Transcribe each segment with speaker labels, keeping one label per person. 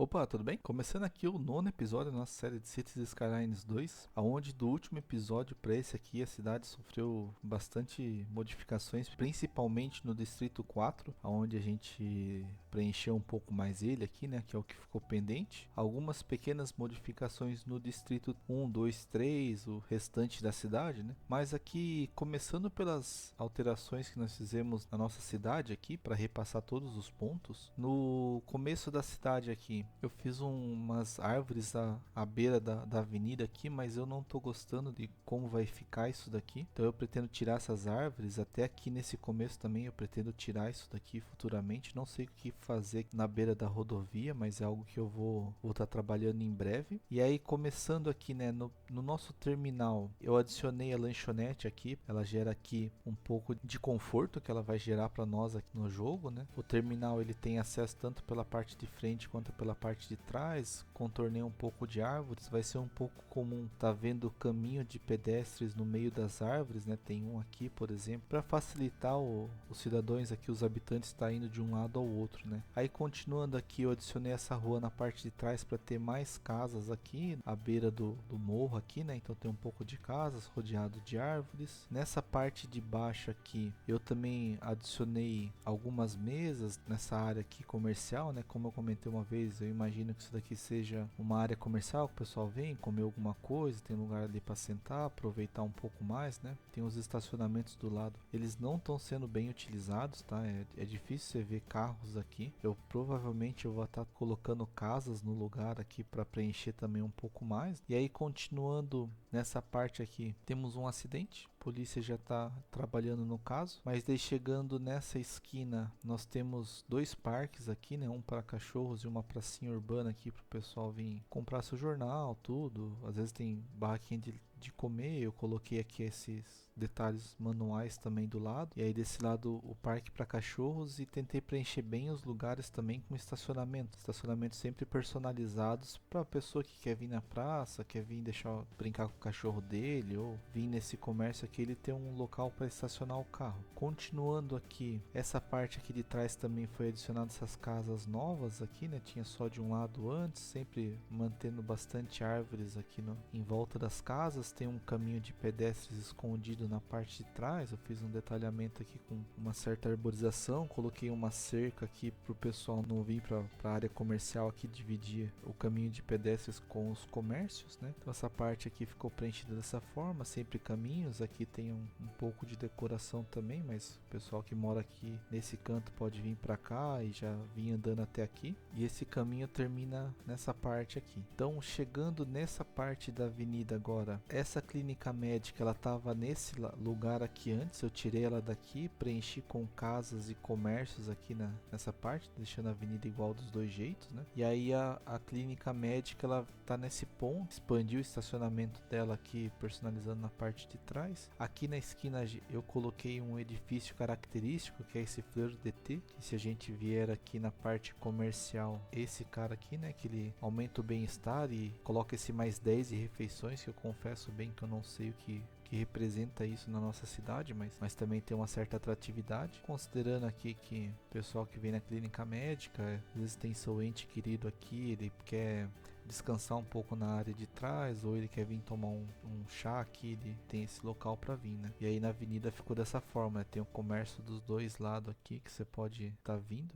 Speaker 1: Opa, tudo bem? Começando aqui o nono episódio da nossa série de Cities Skylines 2, aonde do último episódio para esse aqui a cidade sofreu bastante modificações, principalmente no Distrito 4, aonde a gente preencheu um pouco mais ele aqui, né, que é o que ficou pendente. Algumas pequenas modificações no Distrito 1, 2, 3, o restante da cidade, né? Mas aqui, começando pelas alterações que nós fizemos na nossa cidade aqui, para repassar todos os pontos, no começo da cidade aqui, eu fiz umas árvores à beira da avenida aqui, mas eu não tô gostando de como vai ficar isso daqui. Então eu pretendo tirar essas árvores, até aqui nesse começo também eu pretendo tirar isso daqui futuramente. Não sei o que fazer na beira da rodovia, mas é algo que eu vou estar trabalhando em breve. E aí começando aqui, né, no nosso terminal, eu adicionei a lanchonete aqui. Ela gera aqui um pouco de conforto que ela vai gerar para nós aqui no jogo, né? O terminal ele tem acesso tanto pela parte de frente quanto pela parte de trás. Contornei um pouco de árvores, vai ser um pouco comum tá vendo caminho de pedestres no meio das árvores, né? Tem um aqui, por exemplo, para facilitar os cidadãos aqui, os habitantes tá indo de um lado ao outro, né? Aí continuando aqui, eu adicionei essa rua na parte de trás para ter mais casas aqui à beira do morro aqui, né? Então tem um pouco de casas rodeado de árvores. Nessa parte de baixo aqui, eu também adicionei algumas mesas nessa área aqui comercial, né? Como eu comentei uma vez, eu imagino que isso daqui seja uma área comercial que o pessoal vem comer alguma coisa, tem lugar ali para sentar, aproveitar um pouco mais, né? Tem os estacionamentos do lado, eles não estão sendo bem utilizados, tá? É difícil você ver carros aqui. Eu provavelmente eu vou estar colocando casas no lugar aqui para preencher também um pouco mais. E aí continuando nessa parte aqui, temos um acidente. A polícia já está trabalhando no caso, mas daí chegando nessa esquina, nós temos dois parques aqui, né? Um para cachorros e uma pracinha urbana aqui para o pessoal vir comprar seu jornal, tudo. Às vezes tem barraquinha de comer. Eu coloquei aqui esses detalhes manuais também do lado. E aí desse lado o parque para cachorros, e tentei preencher bem os lugares também com estacionamento. Estacionamentos sempre personalizados para a pessoa que quer vir na praça, quer vir deixar brincar com o cachorro dele, ou vir nesse comércio aqui, ele ter um local para estacionar o carro. Continuando aqui, essa parte aqui de trás também foi adicionado essas casas novas aqui, né? Tinha só de um lado antes, sempre mantendo bastante árvores aqui em volta das casas. Tem um caminho de pedestres escondido na parte de trás. Eu fiz um detalhamento aqui com uma certa arborização, coloquei uma cerca aqui para o pessoal não vir para a área comercial aqui, dividir o caminho de pedestres com os comércios, né? Então essa parte aqui ficou preenchida dessa forma, sempre caminhos. Aqui tem um pouco de decoração também, mas o pessoal que mora aqui nesse canto pode vir para cá e já vir andando até aqui. E esse caminho termina nessa parte aqui. Então chegando nessa parte da avenida agora, essa clínica médica ela estava nesse lugar aqui antes. Eu tirei ela daqui, preenchi com casas e comércios aqui nessa parte, deixando a avenida igual dos dois jeitos, né? E aí a clínica médica ela tá nesse ponto, expandiu o estacionamento dela aqui, personalizando na parte de trás. Aqui na esquina eu coloquei um edifício característico, que é esse Fleur de T, que se a gente vier aqui na parte comercial, esse cara aqui, né, que ele aumenta o bem-estar e coloca esse mais 10 de refeições, que eu confesso bem que eu não sei o que representa isso na nossa cidade, mas também tem uma certa atratividade, considerando aqui que o pessoal que vem na clínica médica, às vezes tem seu ente querido aqui, ele quer descansar um pouco na área de trás, ou ele quer vir tomar um chá aqui, ele tem esse local para vir, né? E aí na avenida ficou dessa forma, né? Tem o comércio dos dois lados aqui que você pode estar vindo.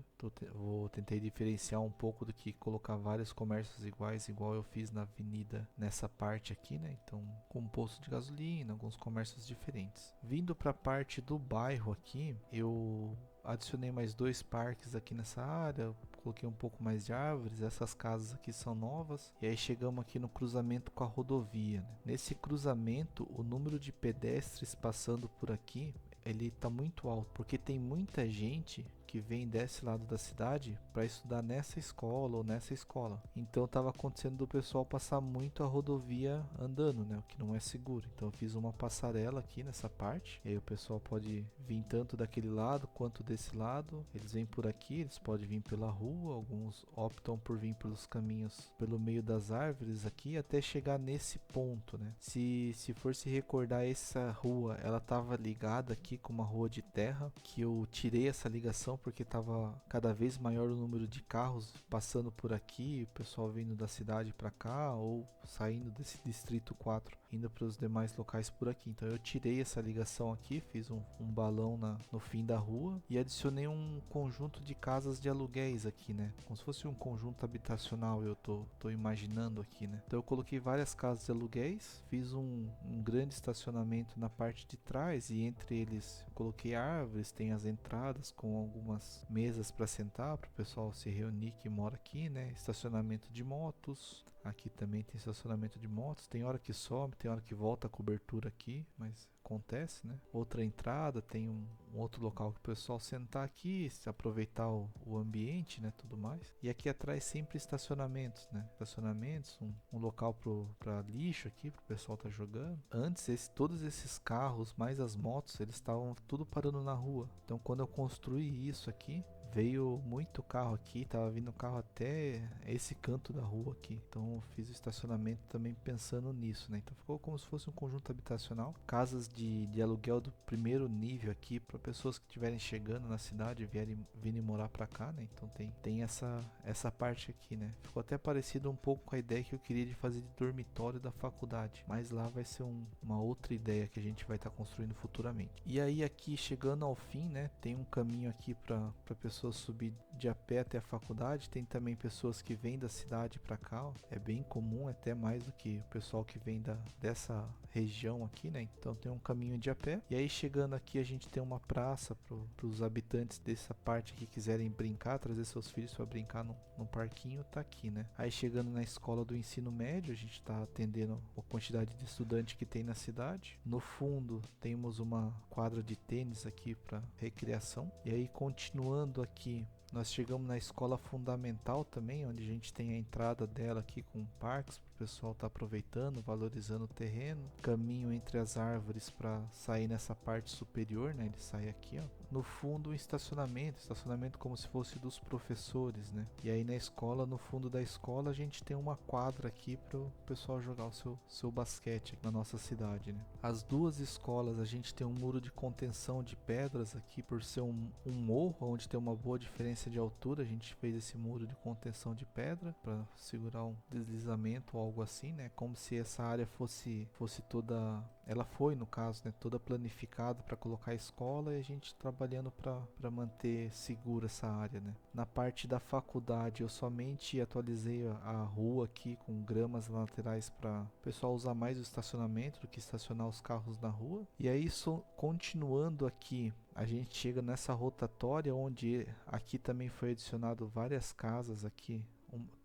Speaker 1: Tentei diferenciar um pouco do que colocar vários comércios iguais, igual eu fiz na avenida nessa parte aqui, né? Então, com um posto de gasolina, alguns comércios diferentes. Vindo para a parte do bairro aqui, eu adicionei mais dois parques aqui nessa área, coloquei um pouco mais de árvores. Essas casas aqui são novas. E aí chegamos aqui no cruzamento com a rodovia, né? Nesse cruzamento, o número de pedestres passando por aqui, ele tá muito alto, porque tem muita gente que vem desse lado da cidade para estudar nessa escola ou nessa escola. Então estava acontecendo do pessoal passar muito a rodovia andando, né? O que não é seguro. Então eu fiz uma passarela aqui nessa parte. E aí o pessoal pode vir tanto daquele lado quanto desse lado. Eles vêm por aqui, eles podem vir pela rua. Alguns optam por vir pelos caminhos pelo meio das árvores aqui até chegar nesse ponto, né? Se for se recordar, essa rua ela estava ligada aqui com uma rua de terra, que eu tirei essa ligação porque tava cada vez maior o número de carros passando por aqui, o pessoal vindo da cidade para cá ou saindo desse distrito 4, indo para os demais locais por aqui. Então eu tirei essa ligação aqui, fiz um balão no fim da rua e adicionei um conjunto de casas de aluguéis aqui, né? Como se fosse um conjunto habitacional, eu tô imaginando aqui, né? Então eu coloquei várias casas de aluguéis, fiz um grande estacionamento na parte de trás e entre eles eu coloquei árvores, tem as entradas com algumas mesas para sentar para o pessoal se reunir que mora aqui, né? Estacionamento de motos. Aqui também tem estacionamento de motos. Tem hora que sobe, tem hora que volta a cobertura aqui, mas acontece, né? Outra entrada, tem um outro local que o pessoal sentar aqui, se aproveitar o ambiente, né? Tudo mais. E aqui atrás sempre estacionamentos, né? Estacionamentos, um local para lixo aqui, para o pessoal tá jogando. Antes, todos esses carros, mais as motos, eles estavam tudo parando na rua. Então quando eu construí isso aqui, veio muito carro aqui, tava vindo carro até esse canto da rua aqui. Então eu fiz o estacionamento também pensando nisso, né? Então ficou como se fosse um conjunto habitacional. Casas de aluguel do primeiro nível aqui para pessoas que estiverem chegando na cidade e virem morar para cá, né? Então tem essa parte aqui, né? Ficou até parecido um pouco com a ideia que eu queria de fazer de dormitório da faculdade. Mas lá vai ser uma outra ideia que a gente vai estar construindo futuramente. E aí aqui chegando ao fim, né? Tem um caminho aqui para pessoas subir de a pé até a faculdade. Tem também pessoas que vêm da cidade para cá, ó. É bem comum, até mais do que o pessoal que vem dessa região aqui, né? Então tem um caminho de a pé. E aí chegando aqui a gente tem uma praça para os habitantes dessa parte que quiserem brincar, trazer seus filhos para brincar no parquinho, tá aqui, né? Aí chegando na escola do ensino médio, a gente tá atendendo a quantidade de estudante que tem na cidade. No fundo temos uma quadra de tênis aqui para recreação. E aí continuando aqui, nós chegamos na escola fundamental também, onde a gente tem a entrada dela aqui com parques para o pessoal estar aproveitando, valorizando o terreno. Caminho entre as árvores para sair nessa parte superior, né? Ele sai aqui, ó. No fundo, um estacionamento como se fosse dos professores, né? E aí na escola, no fundo da escola, a gente tem uma quadra aqui para o pessoal jogar o seu basquete aqui na nossa cidade, né? As duas escolas, a gente tem um muro de contenção de pedras aqui por ser um morro, onde tem uma boa diferença de altura. A gente fez esse muro de contenção de pedra para segurar um deslizamento ou algo assim, né? Como se essa área fosse toda, ela foi no caso, né? Toda planificada para colocar a escola e a gente trabalhando para manter segura essa área, né? Na parte da faculdade eu somente atualizei a rua aqui com gramas laterais para o pessoal usar mais o estacionamento do que estacionar os carros na rua. E aí continuando aqui, a gente chega nessa rotatória onde aqui também foi adicionado várias casas aqui,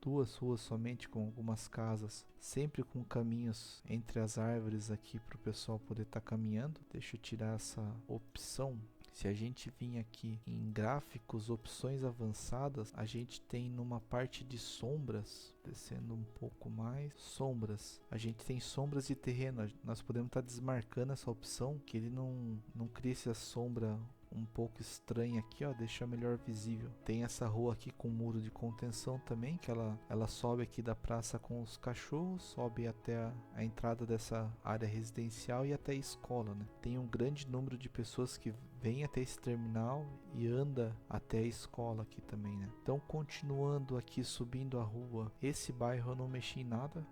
Speaker 1: duas ruas somente com algumas casas, sempre com caminhos entre as árvores aqui para o pessoal poder estar caminhando. Deixa eu tirar essa opção. Se a gente vir aqui em gráficos, opções avançadas, a gente tem numa parte de sombras, descendo um pouco mais, sombras. A gente tem sombras de terreno, nós podemos estar desmarcando essa opção, que ele não cria essa sombra um pouco estranha aqui, ó, deixa melhor visível. Tem essa rua aqui com muro de contenção também, que ela sobe aqui da praça com os cachorros, sobe até a entrada dessa área residencial e até a escola, né? Tem um grande número de pessoas que vem até esse terminal e anda até a escola aqui também, né? Então continuando aqui subindo a rua, esse bairro eu não mexi em nada,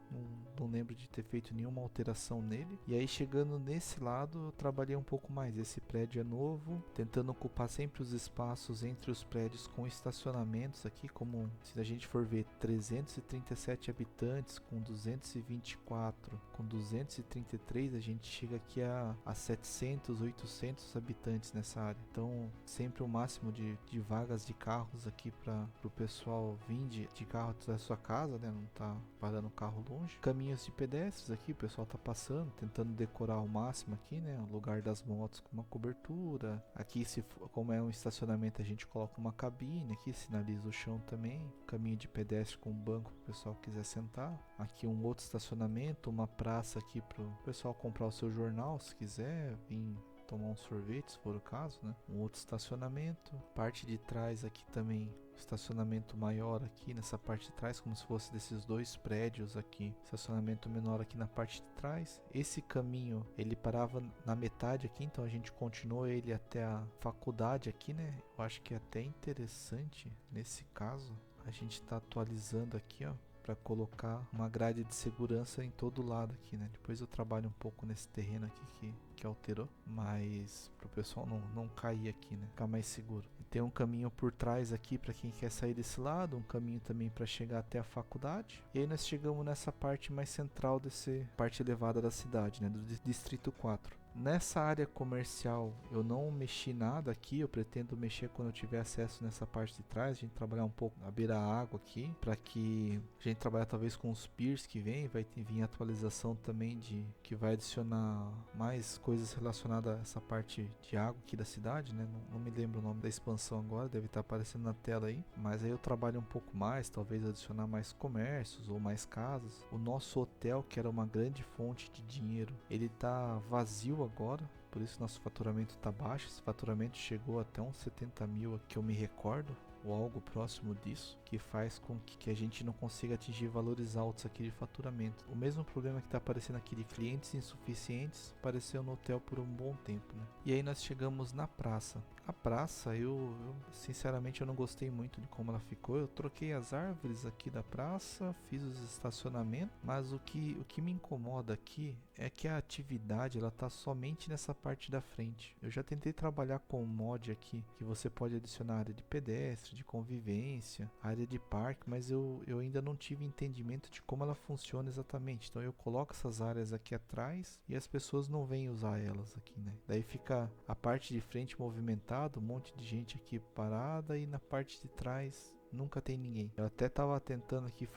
Speaker 1: não lembro de ter feito nenhuma alteração nele. E aí chegando nesse lado eu trabalhei um pouco mais. Esse prédio é novo, tentando ocupar sempre os espaços entre os prédios com estacionamentos aqui, como se a gente for ver 337 habitantes com 224, com 233 a gente chega aqui a 700, 800 habitantes nessa área. Então sempre o máximo de vagas de carros aqui para o pessoal vir de carro da sua casa, né? Não tá parando o carro longe. Caminhos de pedestres aqui, o pessoal tá passando, tentando decorar ao máximo aqui, né? O lugar das motos com uma cobertura. Aqui, como é um estacionamento, a gente coloca uma cabine aqui, sinaliza o chão também. Caminho de pedestre com banco para o pessoal que quiser sentar. Aqui um outro estacionamento, uma praça aqui para o pessoal comprar o seu jornal, se quiser vir tomar um sorvete, se for o caso, né? Um outro estacionamento. Parte de trás aqui também, estacionamento maior aqui nessa parte de trás, como se fosse desses dois prédios aqui. Estacionamento menor aqui na parte de trás. Esse caminho, ele parava na metade aqui, então a gente continuou ele até a faculdade aqui, né? Eu acho que é até interessante nesse caso. A gente tá atualizando aqui, ó, para colocar uma grade de segurança em todo lado aqui, né? Depois eu trabalho um pouco nesse terreno aqui que alterou, mas pro pessoal não cair aqui, né? Ficar mais seguro. E tem um caminho por trás aqui para quem quer sair desse lado, um caminho também para chegar até a faculdade. E aí nós chegamos nessa parte mais central desse parte elevada da cidade, né? Do distrito 4. Nessa área comercial eu não mexi nada aqui, eu pretendo mexer quando eu tiver acesso nessa parte de trás, a gente trabalhar um pouco na beira-água aqui, para que a gente trabalhar talvez com os piers que vai vir atualização também de que vai adicionar mais coisas relacionadas a essa parte de água aqui da cidade, né? Não me lembro o nome da expansão agora, deve estar aparecendo na tela aí, mas aí eu trabalho um pouco mais, talvez adicionar mais comércios ou mais casas. O nosso hotel, que era uma grande fonte de dinheiro, ele tá vazio agora, por isso nosso faturamento está baixo. Esse faturamento chegou até uns 70 mil que eu me recordo, ou algo próximo disso, que faz com que a gente não consiga atingir valores altos aqui de faturamento. O mesmo problema que está aparecendo aqui de clientes insuficientes apareceu no hotel por um bom tempo, né? E aí nós chegamos na praça. A praça, eu sinceramente eu não gostei muito de como ela ficou. Eu troquei as árvores aqui da praça, fiz os estacionamentos, mas o que me incomoda aqui é que a atividade ela tá somente nessa parte da frente. Eu já tentei trabalhar com um mod aqui, que você pode adicionar área de pedestre, de convivência, área de parque, mas eu ainda não tive entendimento de como ela funciona exatamente. Então eu coloco essas áreas aqui atrás e as pessoas não vêm usar elas aqui, né? Daí fica a parte de frente movimentada, um monte de gente aqui parada, e na parte de trás nunca tem ninguém. Eu até tava tentando aqui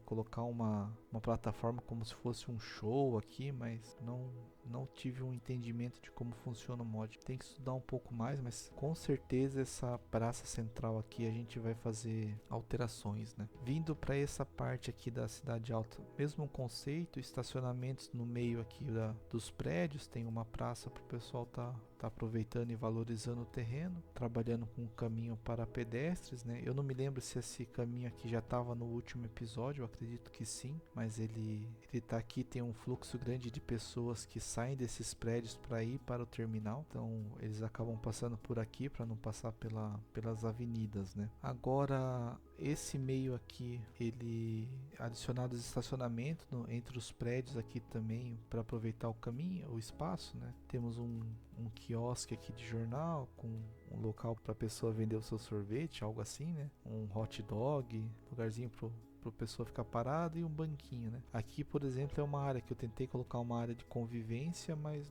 Speaker 1: colocar uma plataforma como se fosse um show aqui, mas não tive um entendimento de como funciona o mod. Tem que estudar um pouco mais, mas com certeza essa praça central aqui a gente vai fazer alterações, né? Vindo para essa parte aqui da cidade alta, mesmo conceito, estacionamentos no meio aqui dos prédios, tem uma praça para o pessoal tá aproveitando e valorizando o terreno, trabalhando com um caminho para pedestres, né? Eu não me lembro se esse caminho aqui já estava no último episódio, eu acredito que sim, mas ele tá aqui, tem um fluxo grande de pessoas que saem desses prédios para ir para o terminal, então eles acabam passando por aqui para não passar pelas avenidas, né? Agora esse meio aqui, ele adicionados estacionamento entre os prédios aqui também para aproveitar o caminho, o espaço, né? Temos um quiosque aqui de jornal com um local para a pessoa vender o seu sorvete, algo assim, né? Um hot dog, lugarzinho pro pessoa ficar parada, e um banquinho, né? Aqui, por exemplo, é uma área que eu tentei colocar uma área de convivência, mas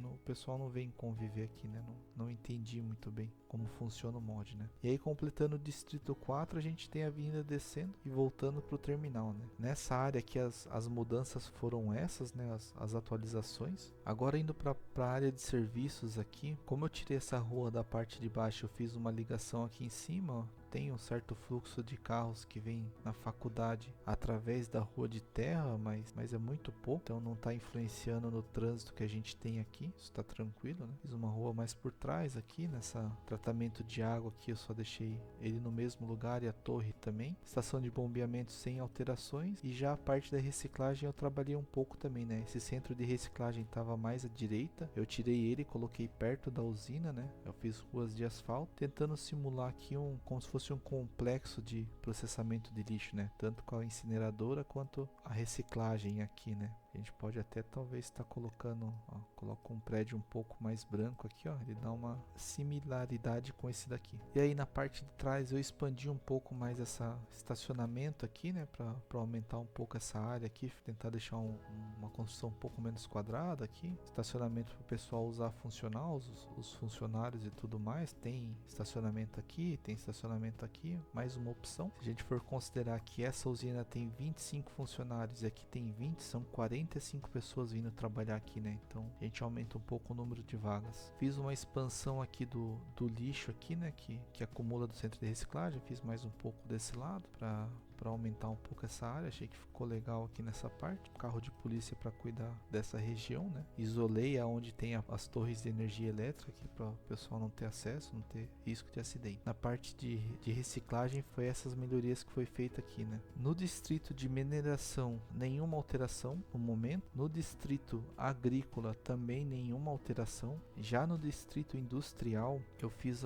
Speaker 1: o pessoal não vem conviver aqui, né? Não entendi muito bem como funciona o mod, né? E aí, completando o distrito 4, a gente tem a avenida descendo e voltando pro terminal, né? Nessa área aqui as mudanças foram essas, né? As atualizações. Agora indo para a área de serviços aqui, como eu tirei essa rua da parte de baixo, eu fiz uma ligação aqui em cima, ó. Tem um certo fluxo de carros que vem na faculdade através da rua de terra, mas é muito pouco, então não está influenciando no trânsito que a gente tem aqui, isso está tranquilo, né? Fiz uma rua mais por trás aqui, nessa tratamento de água aqui eu só deixei ele no mesmo lugar, e a torre também. Estação de bombeamento sem alterações, e já a parte da reciclagem eu trabalhei um pouco também, né? Esse centro de reciclagem estava mais à direita, eu tirei ele e coloquei perto da usina, né? Eu fiz ruas de asfalto, tentando simular aqui como se fosse um complexo de processamento de lixo, né? Tanto com a incineradora quanto a reciclagem aqui, né? A gente pode até talvez estar colocando, ó, coloca um prédio um pouco mais branco aqui, ó, ele dá uma similaridade com esse daqui. E aí na parte de trás eu expandi um pouco mais essa estacionamento aqui, né, para aumentar um pouco essa área aqui, tentar deixar uma construção um pouco menos quadrada aqui. Estacionamento para o pessoal usar funcional, os funcionários e tudo mais. Tem estacionamento aqui, tem estacionamento aqui, mais uma opção. Se a gente for considerar que essa usina tem 25 funcionários e aqui tem 20, são 45 pessoas vindo trabalhar aqui, né? Então a gente aumenta um pouco o número de vagas. Fiz uma expansão aqui do lixo aqui, né? Que acumula do centro de reciclagem. Fiz mais um pouco desse lado para para aumentar um pouco essa área. Achei que ficou legal aqui nessa parte. Carro de polícia para cuidar dessa região, né? Isolei aonde tem as torres de energia elétrica aqui para o pessoal não ter acesso, não ter risco de acidente. Na parte de reciclagem foi essas melhorias que foi feita aqui, né? No distrito de mineração, nenhuma alteração no momento. No distrito agrícola também nenhuma alteração. Já no distrito industrial eu fiz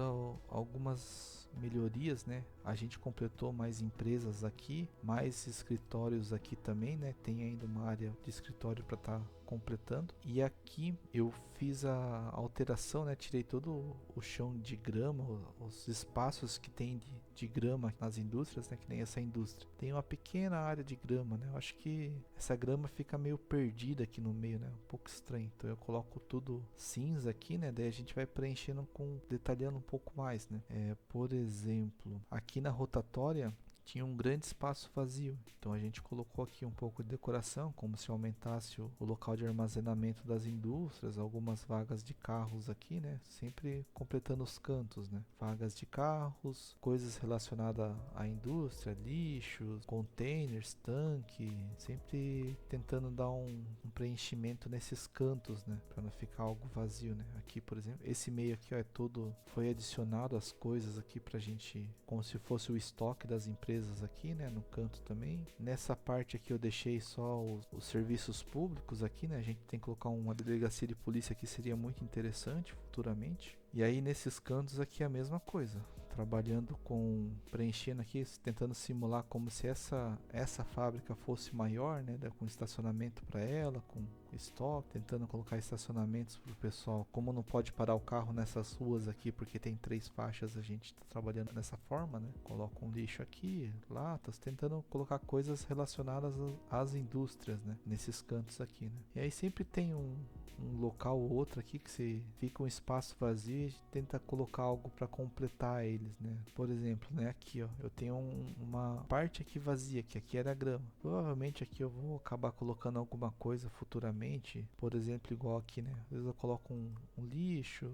Speaker 1: algumas melhorias, né? A gente completou mais empresas aqui, mais escritórios aqui também, né? Tem ainda uma área de escritório para estar completando. E aqui eu fiz a alteração, né? Tirei todo o chão de grama, os espaços que tem de grama nas indústrias, né? Que nem essa indústria. Tem uma pequena área de grama, né? Eu acho que essa grama fica meio perdida aqui no meio, né? Um pouco estranho. Então eu coloco tudo cinza aqui, né? Daí a gente vai preenchendo detalhando um pouco mais, né? Por exemplo, aqui na rotatória tinha um grande espaço vazio, então a gente colocou aqui um pouco de decoração, como se aumentasse o local de armazenamento das indústrias, algumas vagas de carros aqui, né? Sempre completando os cantos, né? Vagas de carros, coisas relacionadas à indústria, lixos, containers, tanque, sempre tentando dar um preenchimento nesses cantos, né? Para não ficar algo vazio, né? Aqui, por exemplo, esse meio aqui, ó, foi adicionado as coisas aqui pra gente, como se fosse o estoque das empresas aqui, né, no canto também. Nessa parte aqui eu deixei só os serviços públicos aqui, né, a gente tem que colocar uma delegacia de polícia que seria muito interessante futuramente. E aí nesses cantos aqui é a mesma coisa, trabalhando preenchendo aqui, tentando simular como se essa fábrica fosse maior, né, com estacionamento para ela, com estoque, tentando colocar estacionamentos para o pessoal. Como não pode parar o carro nessas ruas aqui porque tem 3 faixas, a gente está trabalhando dessa forma, né? Coloca um lixo aqui, latas, tentando colocar coisas relacionadas às indústrias, né? Nesses cantos aqui, né? E aí sempre tem um local ou outro aqui que fica um espaço vazio e a gente tenta colocar algo para completar eles, né? Por exemplo, né? Aqui, ó, eu tenho uma parte aqui vazia, que aqui era grama. Provavelmente aqui eu vou acabar colocando alguma coisa futuramente. Por exemplo, igual aqui, né? Às vezes eu coloco um lixo.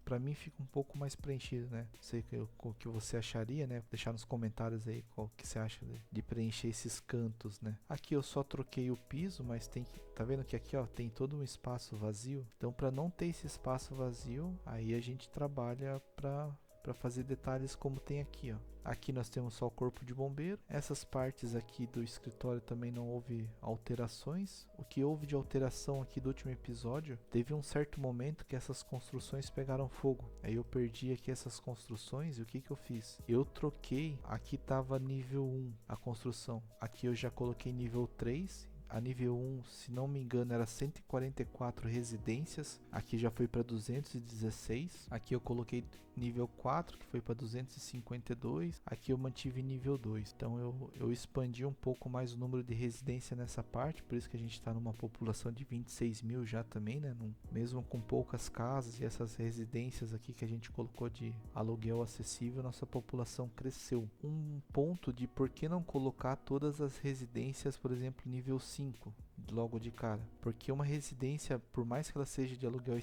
Speaker 1: Pra mim fica um pouco mais preenchido, né? Não sei o que você acharia, né? Deixar nos comentários aí qual que você acha de preencher esses cantos, né? Aqui eu só troquei o piso, mas tá vendo que aqui, ó, tem todo um espaço vazio. Então, para não ter esse espaço vazio, aí a gente trabalha para fazer detalhes como tem aqui, ó. Aqui nós temos só o corpo de bombeiro. Essas partes aqui do escritório também não houve alterações. O que houve de alteração aqui do último episódio, teve um certo momento que essas construções pegaram fogo. Aí eu perdi aqui essas construções e o que eu fiz? Eu troquei, aqui tava nível 1 a construção. Aqui eu já coloquei nível 3. A nível 1, se não me engano, era 144 residências. Aqui já foi para 216. Aqui eu coloquei nível 4, que foi para 252. Aqui eu mantive nível 2. Então eu expandi um pouco mais o número de residência nessa parte. Por isso que a gente está numa população de 26 mil já também, né? Mesmo com poucas casas e essas residências aqui que a gente colocou de aluguel acessível, nossa população cresceu. Um ponto de por que não colocar todas as residências, por exemplo, nível 5 logo de cara, porque uma residência, por mais que ela seja de aluguel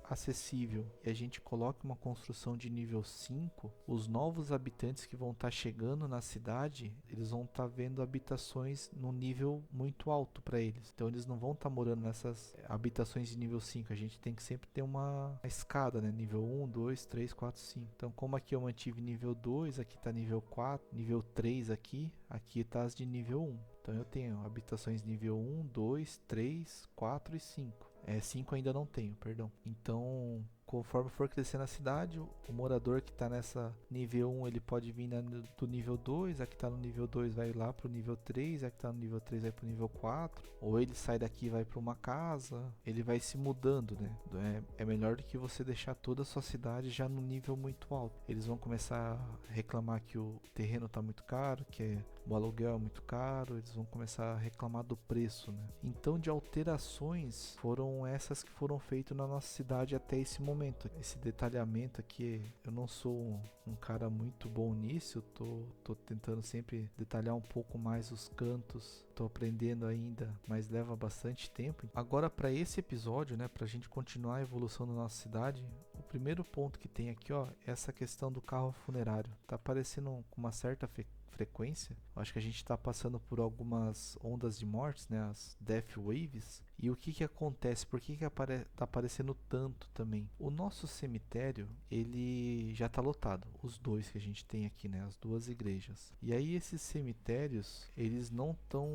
Speaker 1: acessível e a gente coloque uma construção de nível 5, os novos habitantes que vão estar chegando na cidade, eles vão estar vendo habitações num nível muito alto para eles, então eles não vão estar morando nessas habitações de nível 5, a gente tem que sempre ter uma escada, né? Nível 1, 2, 3, 4, 5. Então, como aqui eu mantive nível 2, aqui está nível 4, nível 3 aqui está as de nível 1. Então eu tenho habitações nível 1, 2, 3, 4 e 5. 5 ainda não tenho, perdão. Então, conforme for crescendo a cidade, o morador que está nessa nível 1, ele pode vir do nível 2, a que está no nível 2 vai lá para o nível 3, a que está no nível 3 vai para o nível 4, ou ele sai daqui e vai para uma casa, ele vai se mudando, né? É melhor do que você deixar toda a sua cidade já no nível muito alto. Eles vão começar a reclamar que o terreno está muito caro, que o aluguel é muito caro, eles vão começar a reclamar do preço, né? Então, de alterações, foram essas que foram feitas na nossa cidade até esse momento. Esse detalhamento aqui, eu não sou um cara muito bom nisso, eu tô tentando sempre detalhar um pouco mais os cantos, tô aprendendo ainda, mas leva bastante tempo. Agora, para esse episódio, né, pra gente continuar a evolução da nossa cidade, o primeiro ponto que tem aqui, ó, é essa questão do carro funerário. Tá aparecendo com uma certa frequência. Eu acho que a gente está passando por algumas ondas de mortes, né, as Death Waves. E o que que acontece? Por que que tá aparecendo tanto também? O nosso cemitério, ele já está lotado. Os dois que a gente tem aqui, né, as duas igrejas. E aí esses cemitérios, eles não estão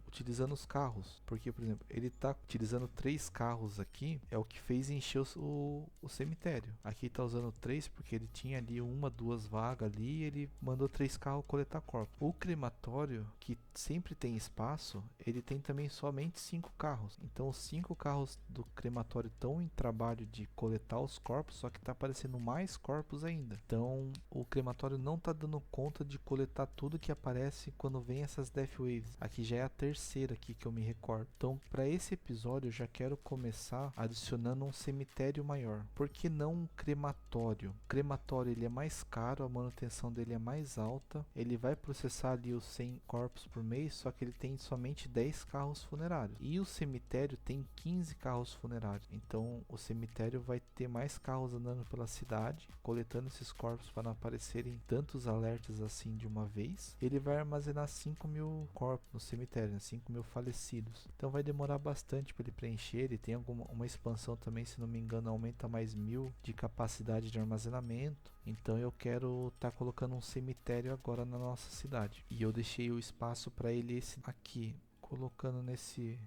Speaker 1: utilizando os carros. Porque, por exemplo, ele está utilizando 3 carros aqui, é o que fez encher o cemitério. Aqui está usando 3 porque ele tinha ali uma, 2 vagas ali, e ele mandou 3 carros coletar corpos. O crematório, que sempre tem espaço, ele tem também somente 5 carros. Então os 5 carros do crematório estão em trabalho de coletar os corpos, só que está aparecendo mais corpos ainda. Então o crematório não está dando conta de coletar tudo que aparece quando vem essas Death Waves. Aqui já é a terceira aqui que eu me recordo. Então para esse episódio eu já quero começar adicionando um cemitério maior. Por que não um crematório? O crematório ele é mais caro, a manutenção dele é mais alta. Ele vai processar ali os 100 corpos por mês, só que ele tem somente 10 carros funerários. E o cemitério tem 15 carros funerários. Então o cemitério vai ter mais carros andando pela cidade, coletando esses corpos para não aparecerem tantos alertas assim de uma vez. Ele vai armazenar 5.000 corpos no cemitério, né? 5.000 falecidos. Então vai demorar bastante para ele preencher. Ele tem uma expansão também, se não me engano, aumenta mais 1.000 de capacidade de armazenamento. Então eu quero estar colocando um cemitério agora na nossa cidade. E eu deixei o espaço para ele esse aqui, colocando nesse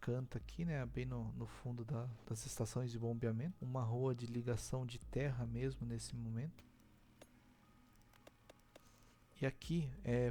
Speaker 1: canto aqui, né, bem no fundo das estações de bombeamento, uma rua de ligação de terra mesmo nesse momento. E aqui,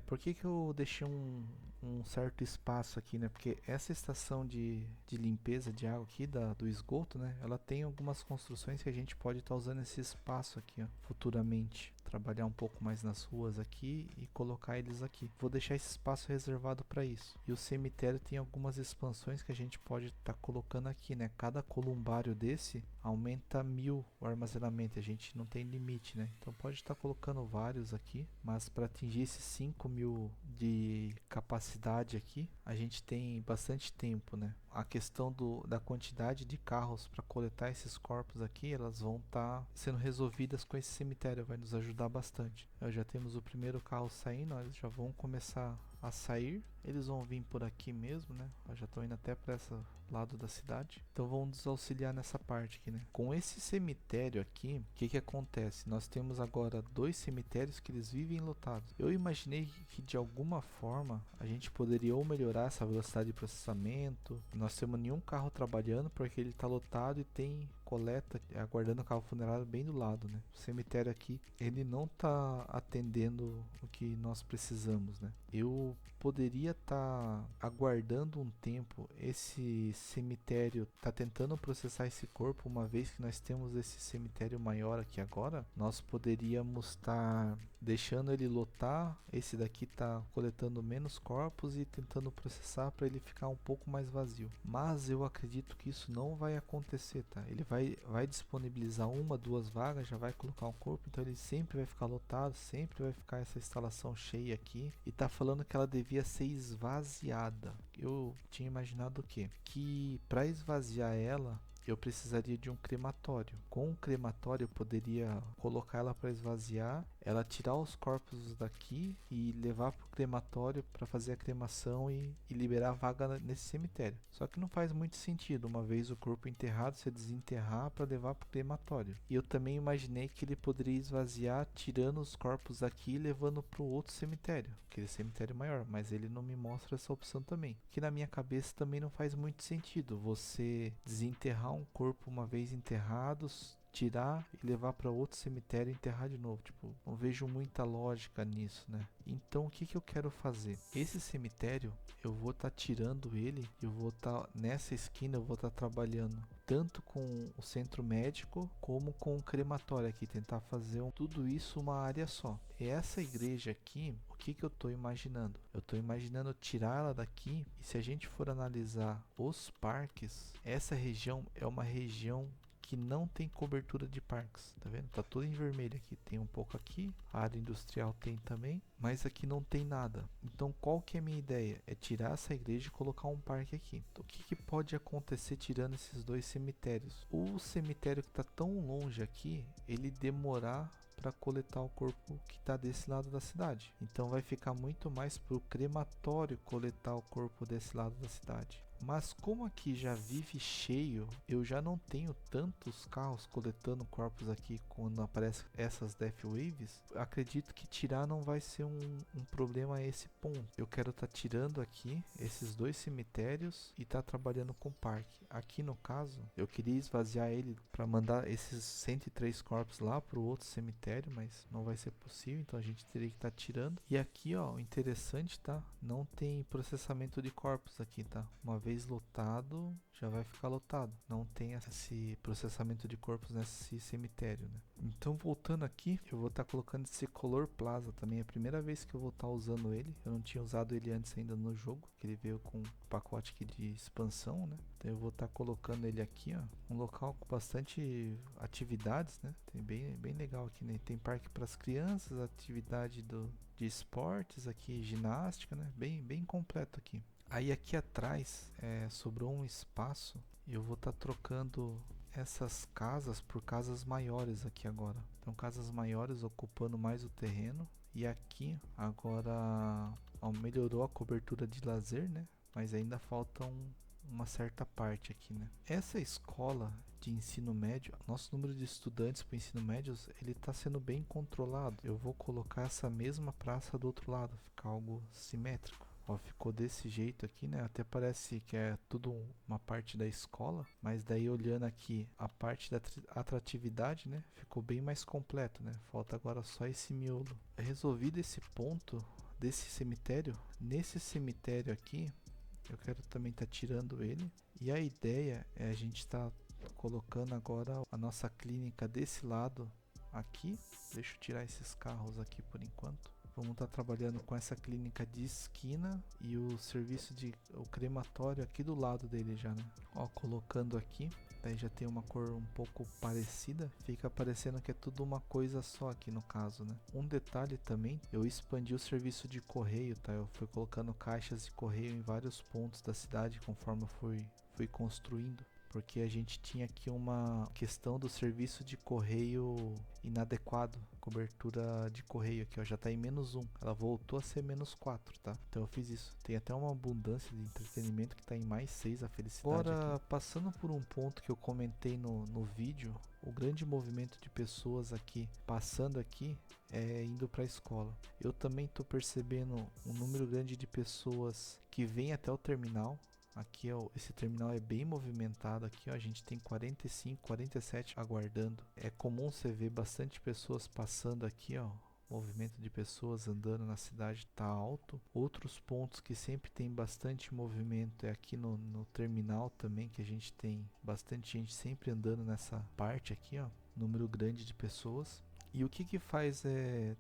Speaker 1: por que que eu deixei um certo espaço aqui, né? Porque essa estação de limpeza de água aqui, do esgoto, né? Ela tem algumas construções que a gente pode estar usando esse espaço aqui, ó, futuramente. Trabalhar um pouco mais nas ruas aqui e colocar eles aqui. Vou deixar esse espaço reservado para isso. E o cemitério tem algumas expansões que a gente pode estar colocando aqui, né? Cada columbário desse aumenta 1.000 o armazenamento. A gente não tem limite, né? Então pode estar colocando vários aqui, mas para atingir esses 5.000 de capacidade aqui, a gente tem bastante tempo, né? A questão da quantidade de carros para coletar esses corpos aqui, elas vão estar sendo resolvidas com esse cemitério, vai nos ajudar bastante. Já temos o primeiro carro saindo, eles já vão começar a sair. Eles vão vir por aqui mesmo, né? Eu já estou indo até para esse lado da cidade. Então vão nos auxiliar nessa parte aqui, né? Com esse cemitério aqui, o que que acontece? Nós temos agora 2 cemitérios que eles vivem lotados. Eu imaginei que de alguma forma a gente poderia ou melhorar essa velocidade de processamento. Nós temos nenhum carro trabalhando porque ele está lotado e tem coleta aguardando o carro funerário bem do lado, né? O cemitério aqui, ele não está atendendo o que nós precisamos, né? Eu poderia estar aguardando um tempo. Esse cemitério tá tentando processar esse corpo. Uma vez que nós temos esse cemitério maior aqui agora, nós poderíamos estar deixando ele lotar. Esse daqui tá coletando menos corpos e tentando processar para ele ficar um pouco mais vazio. Mas eu acredito que isso não vai acontecer, tá? Ele vai disponibilizar 1, 2 vagas, já vai colocar um corpo, então ele sempre vai ficar lotado, sempre vai ficar essa instalação cheia aqui. E tá falando que ela devia ser esvaziada. Eu tinha imaginado o quê? Que para esvaziar ela, eu precisaria de um crematório. Com um crematório eu poderia colocar ela para esvaziar, ela tirar os corpos daqui e levar para o crematório para fazer a cremação e liberar a vaga nesse cemitério. Só que não faz muito sentido, uma vez o corpo enterrado, você desenterrar para levar para o crematório. E eu também imaginei que ele poderia esvaziar tirando os corpos daqui e levando para o outro cemitério, aquele cemitério maior, mas ele não me mostra essa opção também. Que na minha cabeça também não faz muito sentido você desenterrar um corpo uma vez enterrados, tirar e levar para outro cemitério e enterrar de novo. Tipo, não vejo muita lógica nisso, né? Então o que que eu quero fazer? Esse cemitério, eu vou estar tirando ele, eu vou estar nessa esquina, eu vou estar trabalhando tanto com o centro médico como com o crematório aqui, tentar fazer tudo isso uma área só. E essa igreja aqui, o que que eu estou imaginando? Eu estou imaginando tirar ela daqui, e se a gente for analisar os parques, essa região é uma região que não tem cobertura de parques, tá vendo? Tá tudo em vermelho aqui, tem um pouco aqui, a área industrial tem também, mas aqui não tem nada. Então qual que é a minha ideia? É tirar essa igreja e colocar um parque aqui. Então, o que que pode acontecer tirando esses 2 cemitérios? O cemitério que tá tão longe aqui, ele demorar para coletar o corpo que está desse lado da cidade. Então vai ficar muito mais para o crematório coletar o corpo desse lado da cidade. Mas como aqui já vive cheio, eu já não tenho tantos carros coletando corpos aqui quando aparecem essas Death Waves. Acredito que tirar não vai ser um problema a esse ponto. Eu quero estar tirando aqui esses 2 cemitérios e estar trabalhando com o parque. Aqui no caso, eu queria esvaziar ele para mandar esses 103 corpos lá para o outro cemitério, mas não vai ser possível, então a gente teria que estar tirando. E aqui, ó, o interessante, tá? Não tem processamento de corpos aqui, tá? Uma vez lotado, já vai ficar lotado. Não tem esse processamento de corpos nesse cemitério, né? Então, voltando aqui, eu vou estar colocando esse Color Plaza também. É a primeira vez que eu vou estar usando ele. Eu não tinha usado ele antes ainda no jogo, que ele veio com um pacote aqui de expansão, né? Então eu vou estar colocando ele aqui, ó. Um local com bastante atividades, né? Tem bem legal aqui, né? Tem parque para as crianças, atividade de esportes aqui, ginástica, né? Bem completo aqui. Aí aqui atrás sobrou um espaço e eu vou estar trocando essas casas por casas maiores aqui agora. Então casas maiores ocupando mais o terreno. E aqui agora melhorou a cobertura de lazer, né? Mas ainda falta uma certa parte aqui, né? Essa escola de ensino médio, nosso número de estudantes para o ensino médio, ele está sendo bem controlado. Eu vou colocar essa mesma praça do outro lado, ficar algo simétrico. Ó, ficou desse jeito aqui, né? Até parece que é tudo uma parte da escola, mas daí olhando aqui a parte da atratividade, né? Ficou bem mais completo, né? Falta agora só esse miolo. Resolvido esse ponto desse cemitério, nesse cemitério aqui, eu quero também estar tirando ele. E a ideia é a gente estar colocando agora a nossa clínica desse lado aqui. Deixa eu tirar esses carros aqui por enquanto. Vamos estar trabalhando com essa clínica de esquina e o serviço o crematório aqui do lado dele já, né? Ó, colocando aqui, daí já tem uma cor um pouco parecida, fica parecendo que é tudo uma coisa só aqui no caso, né? Um detalhe também, eu expandi o serviço de correio, tá? Eu fui colocando caixas de correio em vários pontos da cidade conforme eu fui construindo. Porque a gente tinha aqui uma questão do serviço de correio inadequado. Cobertura de correio aqui, ó, já tá em -1. Ela voltou a ser -4, tá? Então eu fiz isso. Tem até uma abundância de entretenimento que tá em +6 a felicidade. Agora, aqui, passando por um ponto que eu comentei no vídeo, o grande movimento de pessoas aqui, passando aqui, indo para a escola. Eu também tô percebendo um número grande de pessoas que vêm até o terminal. Aqui, ó, esse terminal é bem movimentado aqui, ó, a gente tem 45, 47 aguardando. É comum você ver bastante pessoas passando aqui, ó. O movimento de pessoas andando na cidade está alto. Outros pontos que sempre tem bastante movimento é aqui no terminal também, que a gente tem bastante gente sempre andando nessa parte aqui, ó. Número grande de pessoas. E o que faz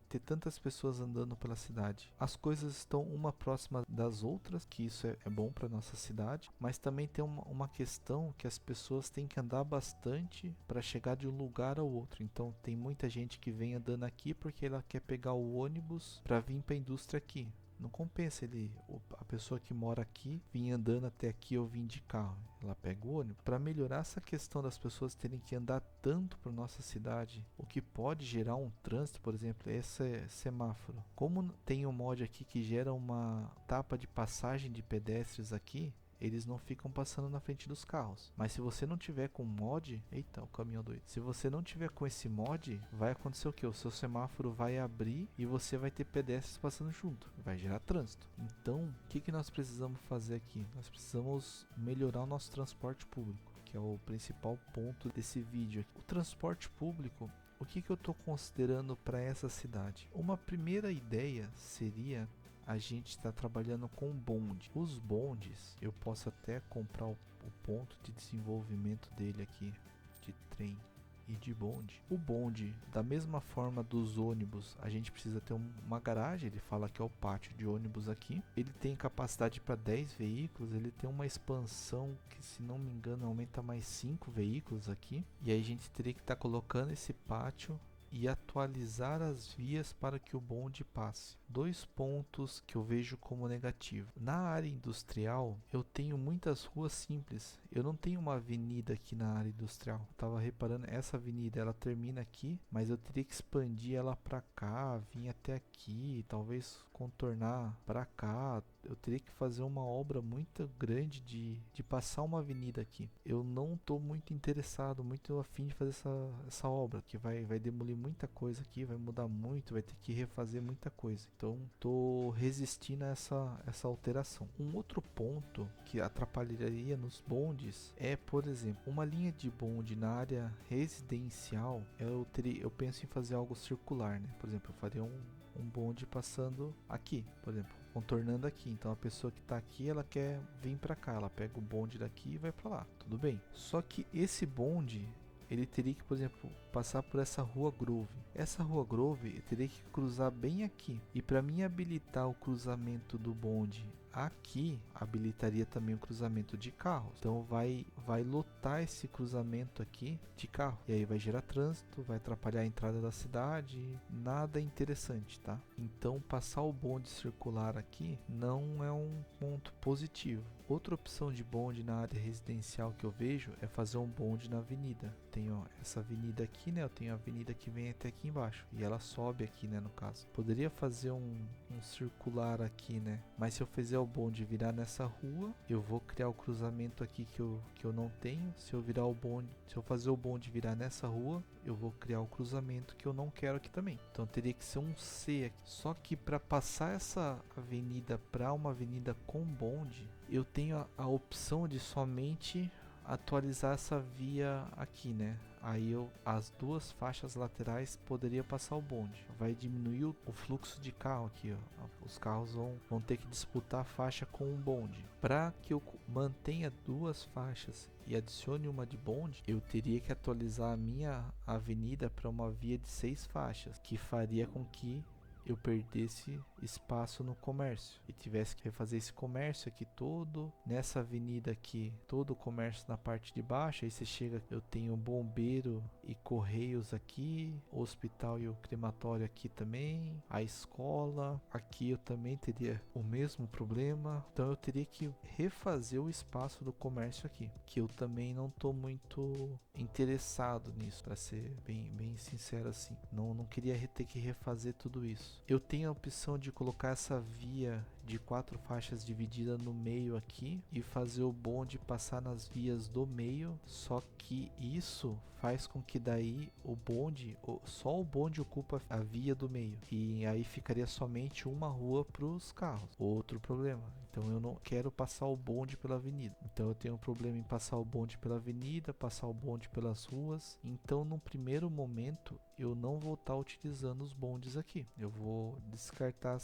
Speaker 1: ter tantas pessoas andando pela cidade? As coisas estão uma próxima das outras, que isso é bom para nossa cidade, mas também tem uma questão que as pessoas têm que andar bastante para chegar de um lugar ao outro. Então tem muita gente que vem andando aqui porque ela quer pegar o ônibus para vir para a indústria aqui. Não compensa a pessoa que mora aqui vir andando até aqui ou vir de carro. Ela pega o ônibus. Para melhorar essa questão das pessoas terem que andar tanto para nossa cidade, o que pode gerar um trânsito, por exemplo, esse semáforo. Como tem um mod aqui que gera uma etapa de passagem de pedestres aqui, eles não ficam passando na frente dos carros. Mas se você não tiver com mod, eita, o caminhão doido. Se você não tiver com esse mod, vai acontecer o que? O seu semáforo vai abrir e você vai ter pedestres passando junto. Vai gerar trânsito. Então, o que nós precisamos fazer aqui? Nós precisamos melhorar o nosso transporte público, que é o principal ponto desse vídeo. O transporte público, o que eu estou considerando para essa cidade? Uma primeira ideia seria a gente está trabalhando com bonde. Os bondes, eu posso até comprar o ponto de desenvolvimento dele aqui, de trem e de bonde. O bonde, da mesma forma dos ônibus, a gente precisa ter uma garagem, ele fala que é o pátio de ônibus aqui. Ele tem capacidade para 10 veículos, ele tem uma expansão que, se não me engano, aumenta mais 5 veículos aqui. E aí a gente teria que estar colocando esse pátio e atualizar as vias para que o bonde passe. Dois pontos que eu vejo como negativo. Na área industrial, eu tenho muitas ruas simples. Eu não tenho uma avenida aqui na área industrial. Tava reparando, essa avenida ela termina aqui, mas eu teria que expandir ela para cá, vir até aqui, talvez contornar para cá. Eu teria que fazer uma obra muito grande de passar uma avenida aqui. Eu não estou muito interessado, muito afim de fazer essa obra, que vai demolir muita coisa aqui, vai mudar muito, vai ter que refazer muita coisa. Então, estou resistindo a essa alteração. Um outro ponto que atrapalharia nos bondes é, por exemplo, uma linha de bonde na área residencial. Eu penso em fazer algo circular, né? Por exemplo, eu faria um bonde passando aqui, por exemplo, contornando aqui. Então a pessoa que está aqui, ela quer vir para cá, ela pega o bonde daqui e vai para lá, tudo bem. Só que esse bonde, ele teria que, por exemplo, passar por essa rua Grove. Essa rua Grove, eu teria que cruzar bem aqui. E para mim habilitar o cruzamento do bonde aqui, habilitaria também o cruzamento de carros. Então vai lotar esse cruzamento aqui de carro. E aí vai gerar trânsito, vai atrapalhar a entrada da cidade. Nada interessante, tá? Então passar o bonde circular aqui não é um ponto positivo. Outra opção de bonde na área residencial que eu vejo é fazer um bonde na avenida. Tenho essa avenida aqui, né? Eu tenho a avenida que vem até aqui embaixo. E ela sobe aqui, né? No caso. Poderia fazer um circular aqui, né? Mas se eu fizer o bonde virar nessa rua, eu vou criar o cruzamento aqui que eu não tenho. Se eu fazer o bonde virar nessa rua, eu vou criar o cruzamento que eu não quero aqui também. Então teria que ser um C aqui. Só que para passar essa avenida para uma avenida com bonde, eu tenho a opção de somente atualizar essa via aqui, né? Aí as duas faixas laterais poderia passar o bonde. Vai diminuir o fluxo de carro aqui, ó. Os carros vão ter que disputar a faixa com um bonde. Para que eu mantenha duas faixas e adicione uma de bonde, eu teria que atualizar a minha avenida para uma via de 6 faixas, que faria com que eu perdesse espaço no comércio e tivesse que refazer esse comércio aqui todo, nessa avenida aqui, todo o comércio na parte de baixo. Aí você chega, eu tenho bombeiro e correios aqui, o hospital e o crematório aqui também, a escola, aqui eu também teria o mesmo problema. Então eu teria que refazer o espaço do comércio aqui, que eu também não tô muito interessado nisso, para ser bem sincero assim. Não queria ter que refazer tudo isso. Eu tenho a opção de colocar essa via de 4 faixas dividida no meio aqui e fazer o bonde passar nas vias do meio, só que isso faz com que daí só o bonde ocupa a via do meio e aí ficaria somente uma rua para os carros. Outro problema. Então eu não quero passar o bonde pela avenida. Então eu tenho um problema em passar o bonde pela avenida, passar o bonde pelas ruas. Então no primeiro momento eu não vou estar utilizando os bondes aqui. Eu vou descartar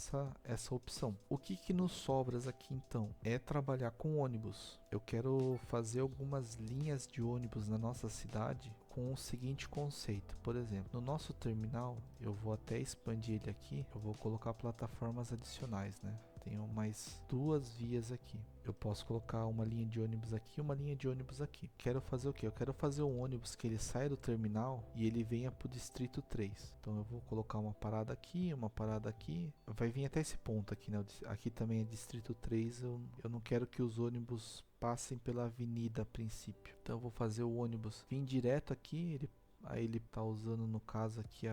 Speaker 1: essa opção. O que nos sobra aqui então? É trabalhar com ônibus. Eu quero fazer algumas linhas de ônibus na nossa cidade com o seguinte conceito. Por exemplo, no nosso terminal, eu vou até expandir ele aqui. Eu vou colocar plataformas adicionais, né? Tenho mais 2 vias aqui. Eu posso colocar uma linha de ônibus aqui e uma linha de ônibus aqui. Quero fazer o quê? Eu quero fazer um ônibus que ele saia do terminal e ele venha para o distrito 3. Então eu vou colocar uma parada aqui, uma parada aqui. Vai vir até esse ponto aqui, né? Aqui também é distrito 3. Eu não quero que os ônibus passem pela avenida a princípio. Então eu vou fazer o ônibus vir direto aqui. Aí ele tá usando no caso aqui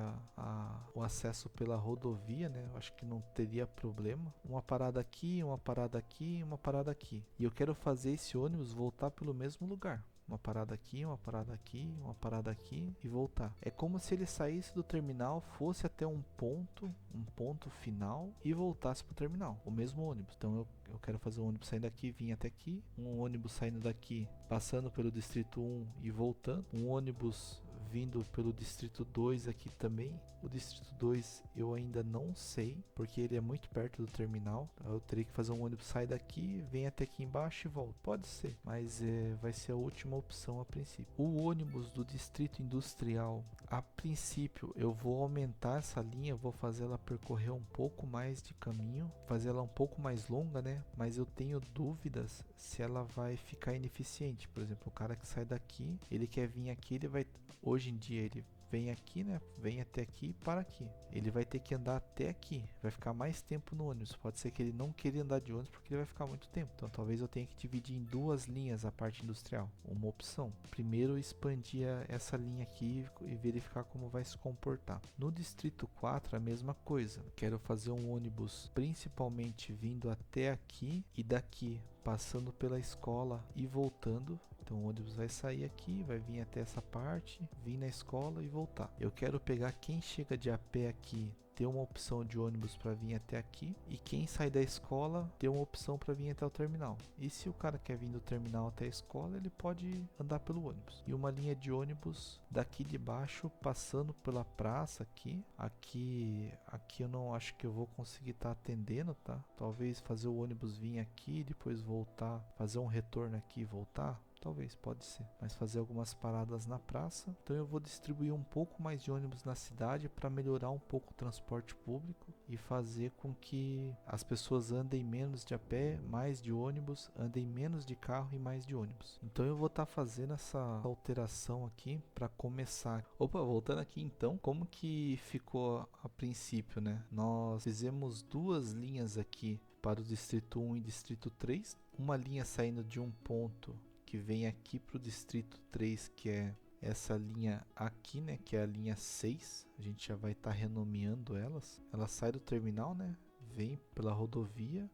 Speaker 1: o acesso pela rodovia, né? Eu acho que não teria problema. Uma parada aqui, uma parada aqui, uma parada aqui. E eu quero fazer esse ônibus voltar pelo mesmo lugar. Uma parada aqui, uma parada aqui, uma parada aqui e voltar. É como se ele saísse do terminal, fosse até um ponto final e voltasse pro terminal, o mesmo ônibus. Então eu quero fazer um ônibus saindo daqui, vir até aqui, um ônibus saindo daqui, passando pelo distrito 1 e voltando, um ônibus vindo pelo distrito 2 aqui também. O distrito 2 eu ainda não sei, porque ele é muito perto do terminal. Eu teria que fazer um ônibus sair daqui, vem até aqui embaixo e volta. Pode ser, mas vai ser a última opção a princípio. O ônibus do distrito industrial, a princípio eu vou aumentar essa linha, vou fazer ela percorrer um pouco mais de caminho, fazer ela um pouco mais longa, né? Mas eu tenho dúvidas se ela vai ficar ineficiente. Por exemplo, o cara que sai daqui, ele quer vir aqui, ele vai, hoje em dia ele vem aqui, né? Vem até aqui e para aqui. Ele vai ter que andar até aqui. Vai ficar mais tempo no ônibus. Pode ser que ele não queira andar de ônibus porque ele vai ficar muito tempo. Então talvez eu tenha que dividir em duas linhas a parte industrial. Uma opção. Primeiro expandir essa linha aqui e verificar como vai se comportar. No distrito 4 a mesma coisa. Quero fazer um ônibus principalmente vindo até aqui e daqui passando pela escola e voltando. Então o ônibus vai sair aqui, vai vir até essa parte, vir na escola e voltar. Eu quero pegar quem chega de a pé aqui, ter uma opção de ônibus para vir até aqui, e quem sai da escola ter uma opção para vir até o terminal. E se o cara quer vir do terminal até a escola, ele pode andar pelo ônibus. E uma linha de ônibus daqui de baixo passando pela praça aqui. Aqui eu não acho que eu vou conseguir estar atendendo, tá? Talvez fazer o ônibus vir aqui, depois voltar, fazer um retorno aqui e voltar. Talvez, pode ser. Mas fazer algumas paradas na praça. Então eu vou distribuir um pouco mais de ônibus na cidade para melhorar um pouco o transporte público e fazer com que as pessoas andem menos de a pé, mais de ônibus, andem menos de carro e mais de ônibus. Então eu vou estar fazendo essa alteração aqui para começar. Opa, voltando aqui então, como que ficou a princípio, né? Nós fizemos duas linhas aqui para o distrito 1 e distrito 3. Uma linha saindo de um ponto que vem aqui para o distrito 3, que é essa linha aqui, né, que é a linha 6. A gente já vai estar renomeando elas. Ela sai do terminal, né, vem pela rodovia.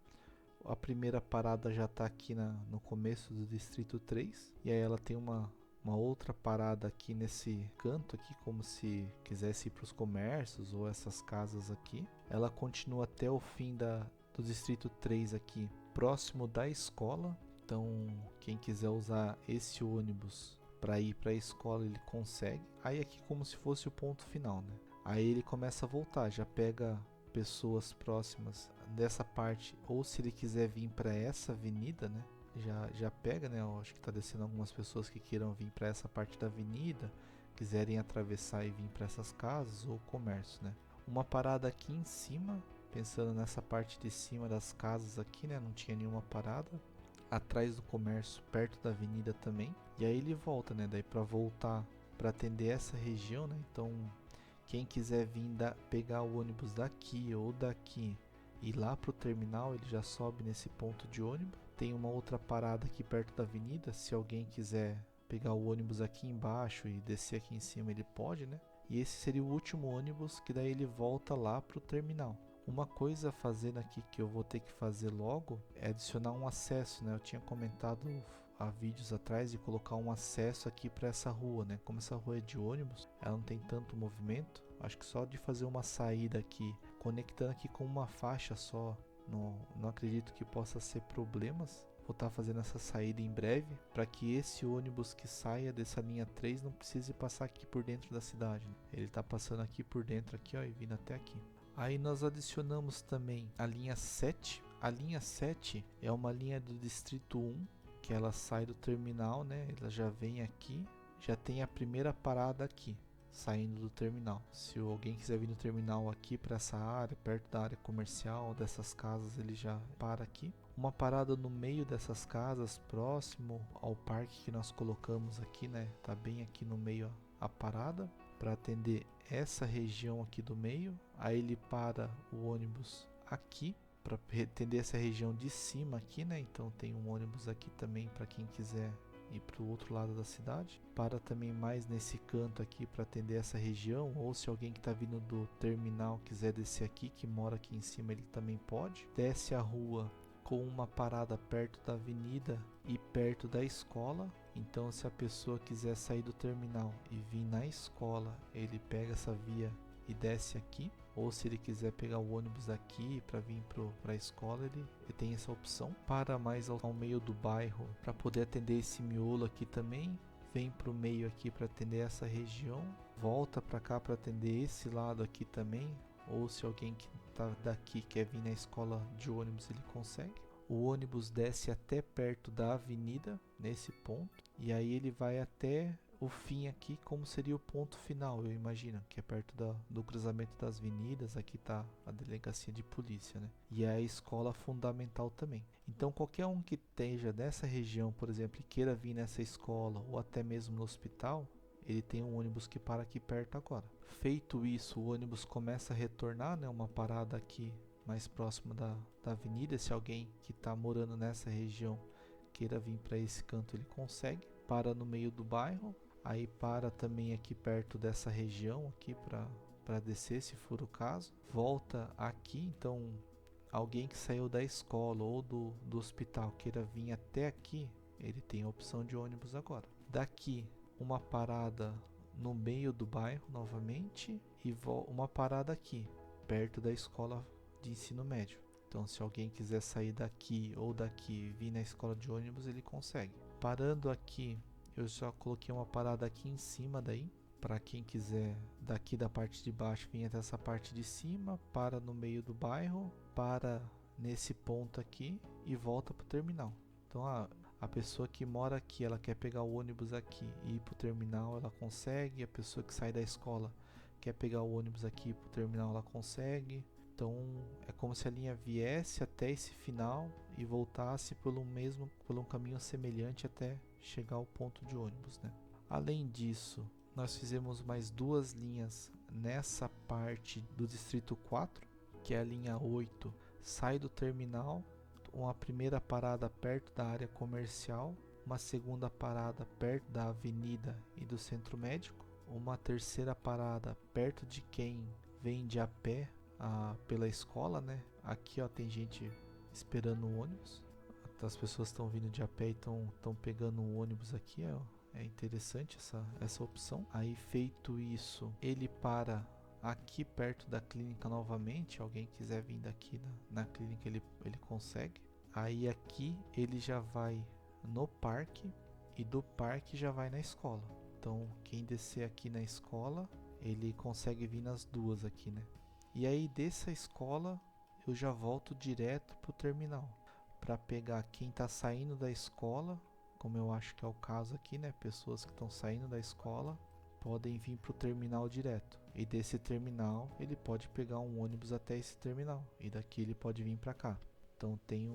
Speaker 1: A primeira parada já está aqui no começo do distrito 3. E aí ela tem uma outra parada aqui nesse canto aqui, como se quisesse ir para os comércios ou essas casas aqui. Ela continua até o fim do distrito 3 aqui, próximo da escola. Então, quem quiser usar esse ônibus para ir para a escola, ele consegue. Aí aqui como se fosse o ponto final, né? Aí ele começa a voltar, já pega pessoas próximas dessa parte, ou se ele quiser vir para essa avenida, né? Já pega, né? Eu acho que está descendo algumas pessoas que queiram vir para essa parte da avenida, quiserem atravessar e vir para essas casas ou comércio, né? Uma parada aqui em cima, pensando nessa parte de cima das casas aqui, né? Não tinha nenhuma parada. Atrás do comércio, perto da avenida também. E aí ele volta, né? Daí para voltar para atender essa região, né? Então, quem quiser vir pegar o ônibus daqui ou daqui e ir lá pro terminal, ele já sobe nesse ponto de ônibus. Tem uma outra parada aqui perto da avenida. Se alguém quiser pegar o ônibus aqui embaixo e descer aqui em cima, ele pode, né? E esse seria o último ônibus, que daí ele volta lá pro terminal. Uma coisa a fazer aqui que eu vou ter que fazer logo é adicionar um acesso, né? Eu tinha comentado há vídeos atrás de colocar um acesso aqui para essa rua, né? Como essa rua é de ônibus, ela não tem tanto movimento. Acho que só de fazer uma saída aqui, conectando aqui com uma faixa só, não acredito que possa ser problemas. Vou estar fazendo essa saída em breve para que esse ônibus que saia dessa linha 3 não precise passar aqui por dentro da cidade, né? Ele está passando aqui por dentro aqui, ó, e vindo até aqui. Aí nós adicionamos também a linha 7. A linha 7 é uma linha do distrito 1, que ela sai do terminal, né? Ela já vem aqui, já tem a primeira parada aqui, saindo do terminal. Se alguém quiser vir no terminal aqui para essa área, perto da área comercial dessas casas, ele já para aqui. Uma parada no meio dessas casas, próximo ao parque que nós colocamos aqui, né? Tá bem aqui no meio a parada, para atender essa região aqui do meio. Aí ele para o ônibus aqui para atender essa região de cima aqui, né? Então tem um ônibus aqui também para quem quiser ir para o outro lado da cidade. Para também mais nesse canto aqui para atender essa região, ou se alguém que está vindo do terminal quiser descer aqui, que mora aqui em cima, ele também pode. Desce a rua com uma parada perto da avenida e perto da escola. Então, se a pessoa quiser sair do terminal e vir na escola, ele pega essa via e desce aqui. Ou se ele quiser pegar o ônibus aqui para vir para a escola, ele tem essa opção. Para mais ao meio do bairro para poder atender esse miolo aqui também. Vem para o meio aqui para atender essa região. Volta para cá para atender esse lado aqui também. Ou se alguém que está daqui quer vir na escola de ônibus, ele consegue. O ônibus desce até perto da avenida, nesse ponto, e aí ele vai até o fim aqui, como seria o ponto final, eu imagino, que é perto do cruzamento das avenidas. Aqui está a delegacia de polícia, né? E é a escola fundamental também. Então qualquer um que esteja nessa região, por exemplo, e queira vir nessa escola, ou até mesmo no hospital, ele tem um ônibus que para aqui perto agora. Feito isso, o ônibus começa a retornar, né, uma parada aqui mais próxima da avenida. Se alguém que está morando nessa região queira vir para esse canto, ele consegue. Para no meio do bairro, aí para também aqui perto dessa região aqui para descer, se for o caso. Volta aqui, então alguém que saiu da escola ou do hospital queira vir até aqui, ele tem a opção de ônibus agora. Daqui, uma parada no meio do bairro novamente e uma parada aqui, perto da escola de ensino médio. Então, se alguém quiser sair daqui ou daqui e vir na escola de ônibus, ele consegue. Parando aqui, eu só coloquei uma parada aqui em cima daí, para quem quiser daqui da parte de baixo vir até essa parte de cima, para no meio do bairro, para nesse ponto aqui e volta para o terminal. Então a pessoa que mora aqui, ela quer pegar o ônibus aqui e ir para o terminal, ela consegue. A pessoa que sai da escola quer pegar o ônibus aqui e ir para o terminal, ela consegue. Então é como se a linha viesse até esse final e voltasse por um caminho semelhante até chegar ao ponto de ônibus, né? Além disso, nós fizemos mais duas linhas nessa parte do distrito 4, que é a linha 8, sai do terminal, uma primeira parada perto da área comercial, uma segunda parada perto da avenida e do centro médico, uma terceira parada perto de quem vende a pé pela escola, né? Aqui ó, tem gente esperando o ônibus, as pessoas estão vindo de a pé e estão pegando um ônibus aqui, ó. É interessante essa opção. Aí feito isso, ele para aqui perto da clínica novamente. Alguém quiser vir daqui na clínica, ele consegue. Aí aqui ele já vai no parque e do parque já vai na escola. Então quem descer aqui na escola, ele consegue vir nas duas aqui, né? E aí dessa escola eu já volto direto pro terminal para pegar quem está saindo da escola, como eu acho que é o caso aqui, né? Pessoas que estão saindo da escola podem vir para o terminal direto. E desse terminal ele pode pegar um ônibus até esse terminal. E daqui ele pode vir para cá. Então tem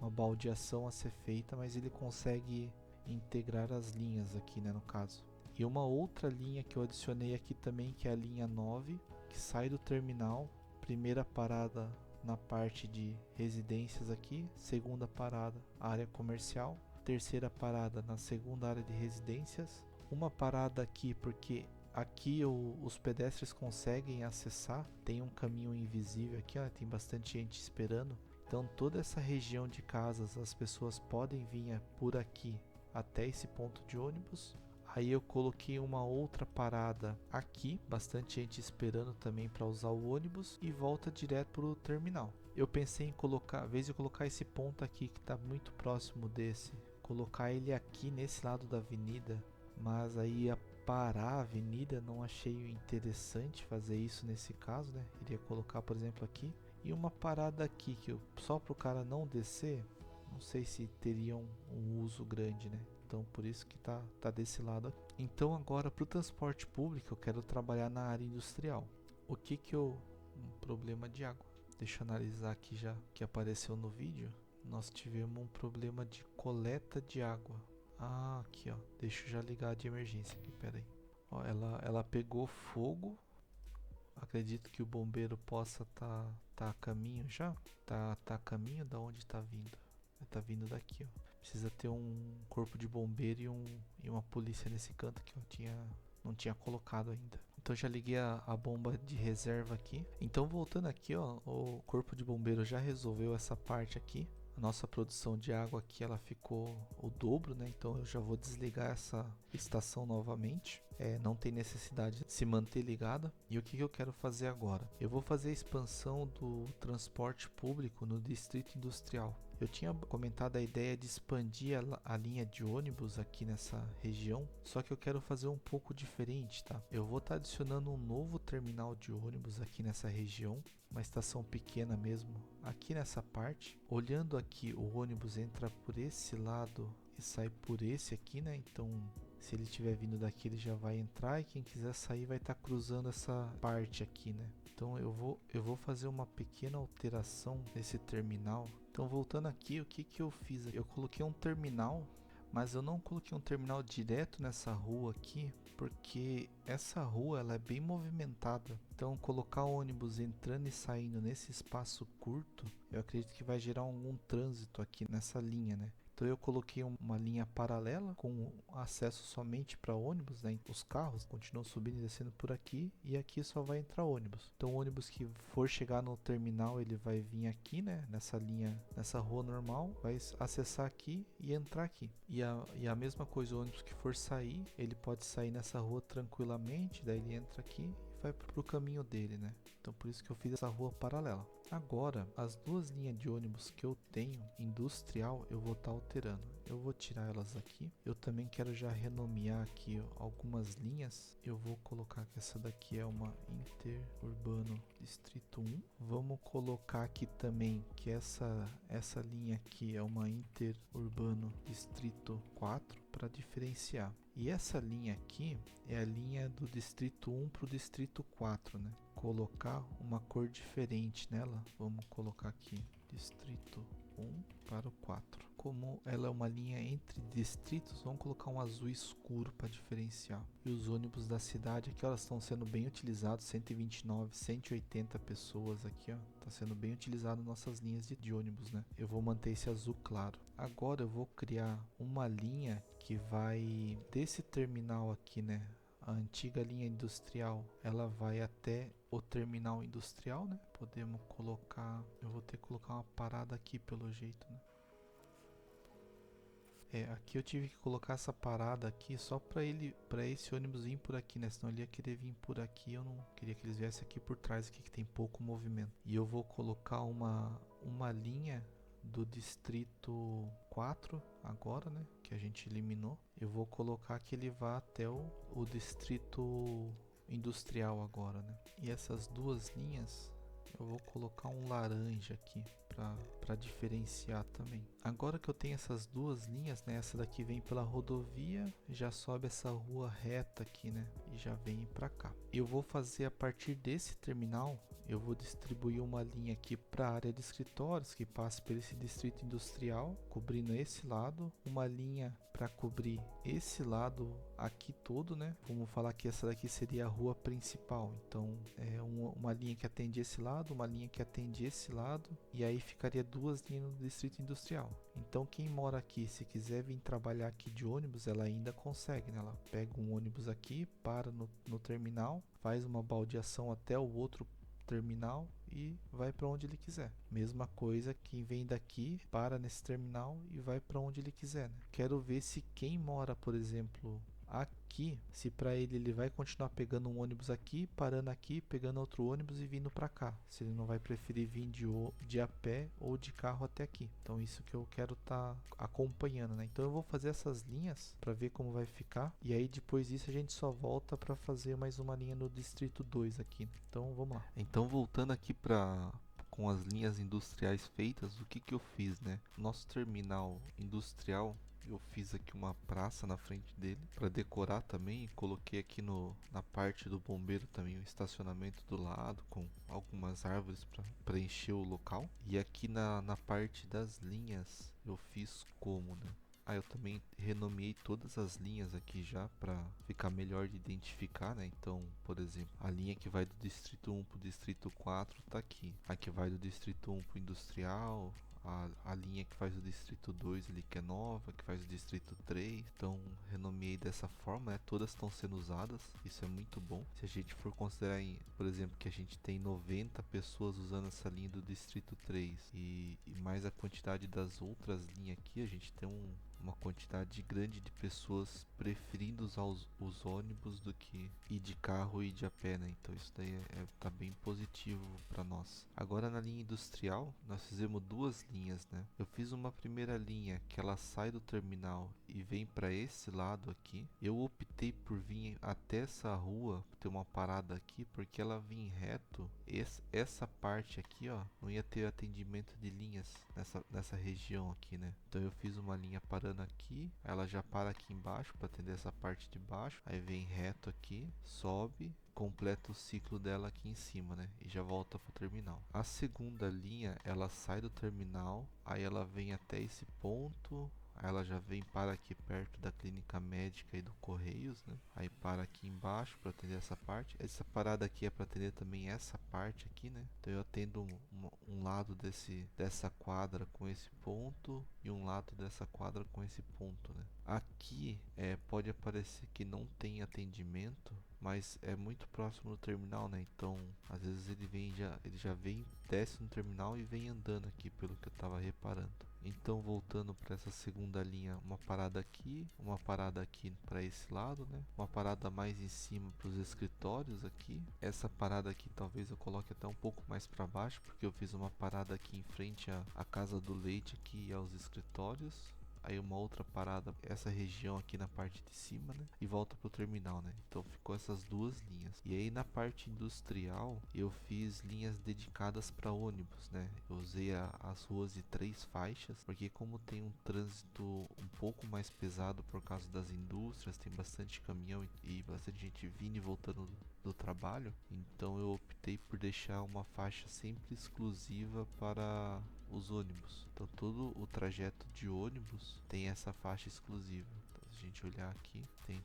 Speaker 1: uma baldeação a ser feita, mas ele consegue integrar as linhas aqui, né? No caso. E uma outra linha que eu adicionei aqui também, que é a linha 9, que sai do terminal. Primeira parada na parte de residências aqui, segunda parada área comercial, terceira parada na segunda área de residências, uma parada aqui porque aqui os pedestres conseguem acessar, tem um caminho invisível aqui, ó, tem bastante gente esperando, então toda essa região de casas as pessoas podem vir por aqui até esse ponto de ônibus. Aí eu coloquei uma outra parada aqui, bastante gente esperando também para usar o ônibus e volta direto para o terminal. Eu pensei em colocar, ao invés de colocar esse ponto aqui que está muito próximo desse, colocar ele aqui nesse lado da avenida, mas aí ia parar a avenida, não achei interessante fazer isso nesse caso, né? Iria colocar, por exemplo, aqui e uma parada aqui que só para o cara não descer, não sei se teria um uso grande, né? Então por isso que tá desse lado aqui. Então agora para o transporte público eu quero trabalhar na área industrial. O que um problema de água. Deixa eu analisar aqui já que apareceu no vídeo. Nós tivemos um problema de coleta de água. Aqui ó, deixa eu já ligar de emergência aqui, pera aí. Ó, ela pegou fogo. Acredito que o bombeiro possa tá a caminho já. Tá a caminho da onde tá vindo. Tá vindo daqui, ó. Precisa ter um corpo de bombeiro e uma polícia nesse canto que eu não tinha colocado ainda. Então já liguei a bomba de reserva aqui. Então voltando aqui, ó, o corpo de bombeiro já resolveu essa parte aqui. A nossa produção de água aqui ela ficou o dobro, né? Então eu já vou desligar essa estação novamente. Não tem necessidade de se manter ligada. E o que eu quero fazer agora? Eu vou fazer a expansão do transporte público no distrito industrial. Eu tinha comentado a ideia de expandir a linha de ônibus aqui nessa região, só que eu quero fazer um pouco diferente, tá? Eu vou estar adicionando um novo terminal de ônibus aqui nessa região, uma estação pequena mesmo, aqui nessa parte. Olhando aqui, o ônibus entra por esse lado e sai por esse aqui, né? Então, se ele estiver vindo daqui, ele já vai entrar e quem quiser sair vai estar cruzando essa parte aqui, né? Então eu vou fazer uma pequena alteração nesse terminal. Então voltando aqui, o que eu fiz? Eu coloquei um terminal Mas eu não coloquei um terminal direto nessa rua aqui, porque essa rua ela é bem movimentada. Então colocar ônibus entrando e saindo nesse espaço curto, eu acredito que vai gerar algum trânsito aqui nessa linha, né? Então eu coloquei uma linha paralela com acesso somente para ônibus, né? Os carros continuam subindo e descendo por aqui e aqui só vai entrar ônibus. Então o ônibus que for chegar no terminal, ele vai vir aqui, né? Nessa linha, nessa rua normal, vai acessar aqui e entrar aqui. E a mesma coisa, o ônibus que for sair, ele pode sair nessa rua tranquilamente, daí ele entra aqui vai pro caminho dele, né? Então por isso que eu fiz essa rua paralela. Agora, as duas linhas de ônibus que eu tenho, industrial, eu vou estar alterando. Eu vou tirar elas aqui. Eu também quero já renomear aqui algumas linhas. Eu vou colocar que essa daqui é uma Interurbano Distrito 1. Vamos colocar aqui também que essa linha aqui é uma Interurbano Distrito 4 para diferenciar. E essa linha aqui é a linha do Distrito 1 para o Distrito 4, né? Colocar uma cor diferente nela. Vamos colocar aqui Distrito 1 para o 4. Como ela é uma linha entre distritos, vamos colocar um azul escuro para diferenciar. E os ônibus da cidade aqui, ó, elas estão sendo bem utilizados, 129, 180 pessoas aqui, ó. Tá sendo bem utilizado nossas linhas de ônibus, né? Eu vou manter esse azul claro. Agora eu vou criar uma linha que vai desse terminal aqui, né? A antiga linha industrial, ela vai até o terminal industrial, né? Podemos colocar, eu vou ter que colocar uma parada aqui pelo jeito, né? Aqui eu tive que colocar essa parada aqui só para esse ônibus vir por aqui, né? Senão ele ia querer vir por aqui, eu não queria que eles viessem aqui por trás aqui que tem pouco movimento. E eu vou colocar uma linha do distrito 4 agora, né? Que a gente eliminou. Eu vou colocar que ele vá até o distrito industrial agora, né? E essas duas linhas eu vou colocar um laranja aqui para diferenciar também. Agora que eu tenho essas duas linhas, né? Essa daqui vem pela rodovia, já sobe essa rua reta aqui, né? E já vem para cá. Eu vou fazer a partir desse terminal, eu vou distribuir uma linha aqui para a área de escritórios que passe por esse distrito industrial, cobrindo esse lado, uma linha para cobrir esse lado aqui todo, né? Vamos falar que essa daqui seria a rua principal. Então, é uma linha que atende esse lado, uma linha que atende esse lado, e aí ficaria duas linhas no distrito industrial. Então, quem mora aqui, se quiser vir trabalhar aqui de ônibus, ela ainda consegue, né? Ela pega um ônibus aqui, para no terminal, faz uma baldeação até o outro terminal e vai para onde ele quiser. Mesma coisa, quem vem daqui para nesse terminal e vai para onde ele quiser, né? Quero ver se quem mora, por exemplo, aqui, se para ele vai continuar pegando um ônibus aqui, parando aqui, pegando outro ônibus e vindo para cá. Se ele não vai preferir vir de a pé ou de carro até aqui. Então isso que eu quero estar acompanhando, né? Então eu vou fazer essas linhas para ver como vai ficar. E aí depois disso a gente só volta para fazer mais uma linha no distrito 2 aqui. Então vamos lá. Então voltando aqui para com as linhas industriais feitas, o que que eu fiz, né? Nosso terminal industrial, eu fiz aqui uma praça na frente dele para decorar também. Coloquei aqui na parte do bombeiro também o estacionamento do lado com algumas árvores para preencher o local. E aqui na parte das linhas eu fiz como, né? Eu também renomeei todas as linhas aqui já para ficar melhor de identificar, né? Então, por exemplo, a linha que vai do distrito 1 para o distrito 4 tá aqui. A que vai do distrito 1 para o industrial, a linha que faz o distrito 2 ali que é nova, que faz o distrito 3. Então renomeei dessa forma, né? Todas estão sendo usadas, isso é muito bom. Se a gente for considerar, por exemplo, que a gente tem 90 pessoas usando essa linha do distrito 3 e mais a quantidade das outras linhas aqui, a gente tem uma quantidade grande de pessoas preferindo usar os ônibus do que ir de carro e ir de a pé, né? Então isso daí tá bem positivo para nós. Agora na linha industrial, nós fizemos duas linhas, né? Eu fiz uma primeira linha que ela sai do terminal e vem para esse lado aqui. Eu optei por vir até essa rua, ter uma parada aqui, porque ela vinha reto. Essa parte aqui, ó, não ia ter atendimento de linhas nessa região aqui, né? Então eu fiz uma linha parando aqui, ela já para aqui embaixo para atender essa parte de baixo, aí vem reto aqui, sobe, completa o ciclo dela aqui em cima, né? E já volta pro terminal. A segunda linha, ela sai do terminal, aí ela vem até esse ponto, Aí ela já vem para aqui perto da clínica médica e do Correios, né? Aí para aqui embaixo para atender essa parte. Essa parada aqui é para atender também essa parte aqui, né? Então eu atendo um lado dessa quadra com esse ponto e um lado dessa quadra com esse ponto, né? Aqui pode aparecer que não tem atendimento, mas é muito próximo do terminal, né? Então, às vezes ele já vem, desce no terminal e vem andando aqui, pelo que eu tava reparando. Então, voltando para essa segunda linha, uma parada aqui para esse lado, né? Uma parada mais em cima para os escritórios aqui. Essa parada aqui talvez eu coloque até um pouco mais para baixo, porque eu fiz uma parada aqui em frente à casa do leite aqui e aos escritórios. Aí uma outra parada, essa região aqui na parte de cima, né? E volta pro terminal, né? Então ficou essas duas linhas. E aí na parte industrial, eu fiz linhas dedicadas para ônibus, né? Eu usei as ruas de 3 faixas, porque como tem um trânsito um pouco mais pesado por causa das indústrias, tem bastante caminhão e bastante gente vindo e voltando do trabalho, então eu optei por deixar uma faixa sempre exclusiva para os ônibus. Então todo o trajeto de ônibus tem essa faixa exclusiva. Então, se a gente olhar aqui, tem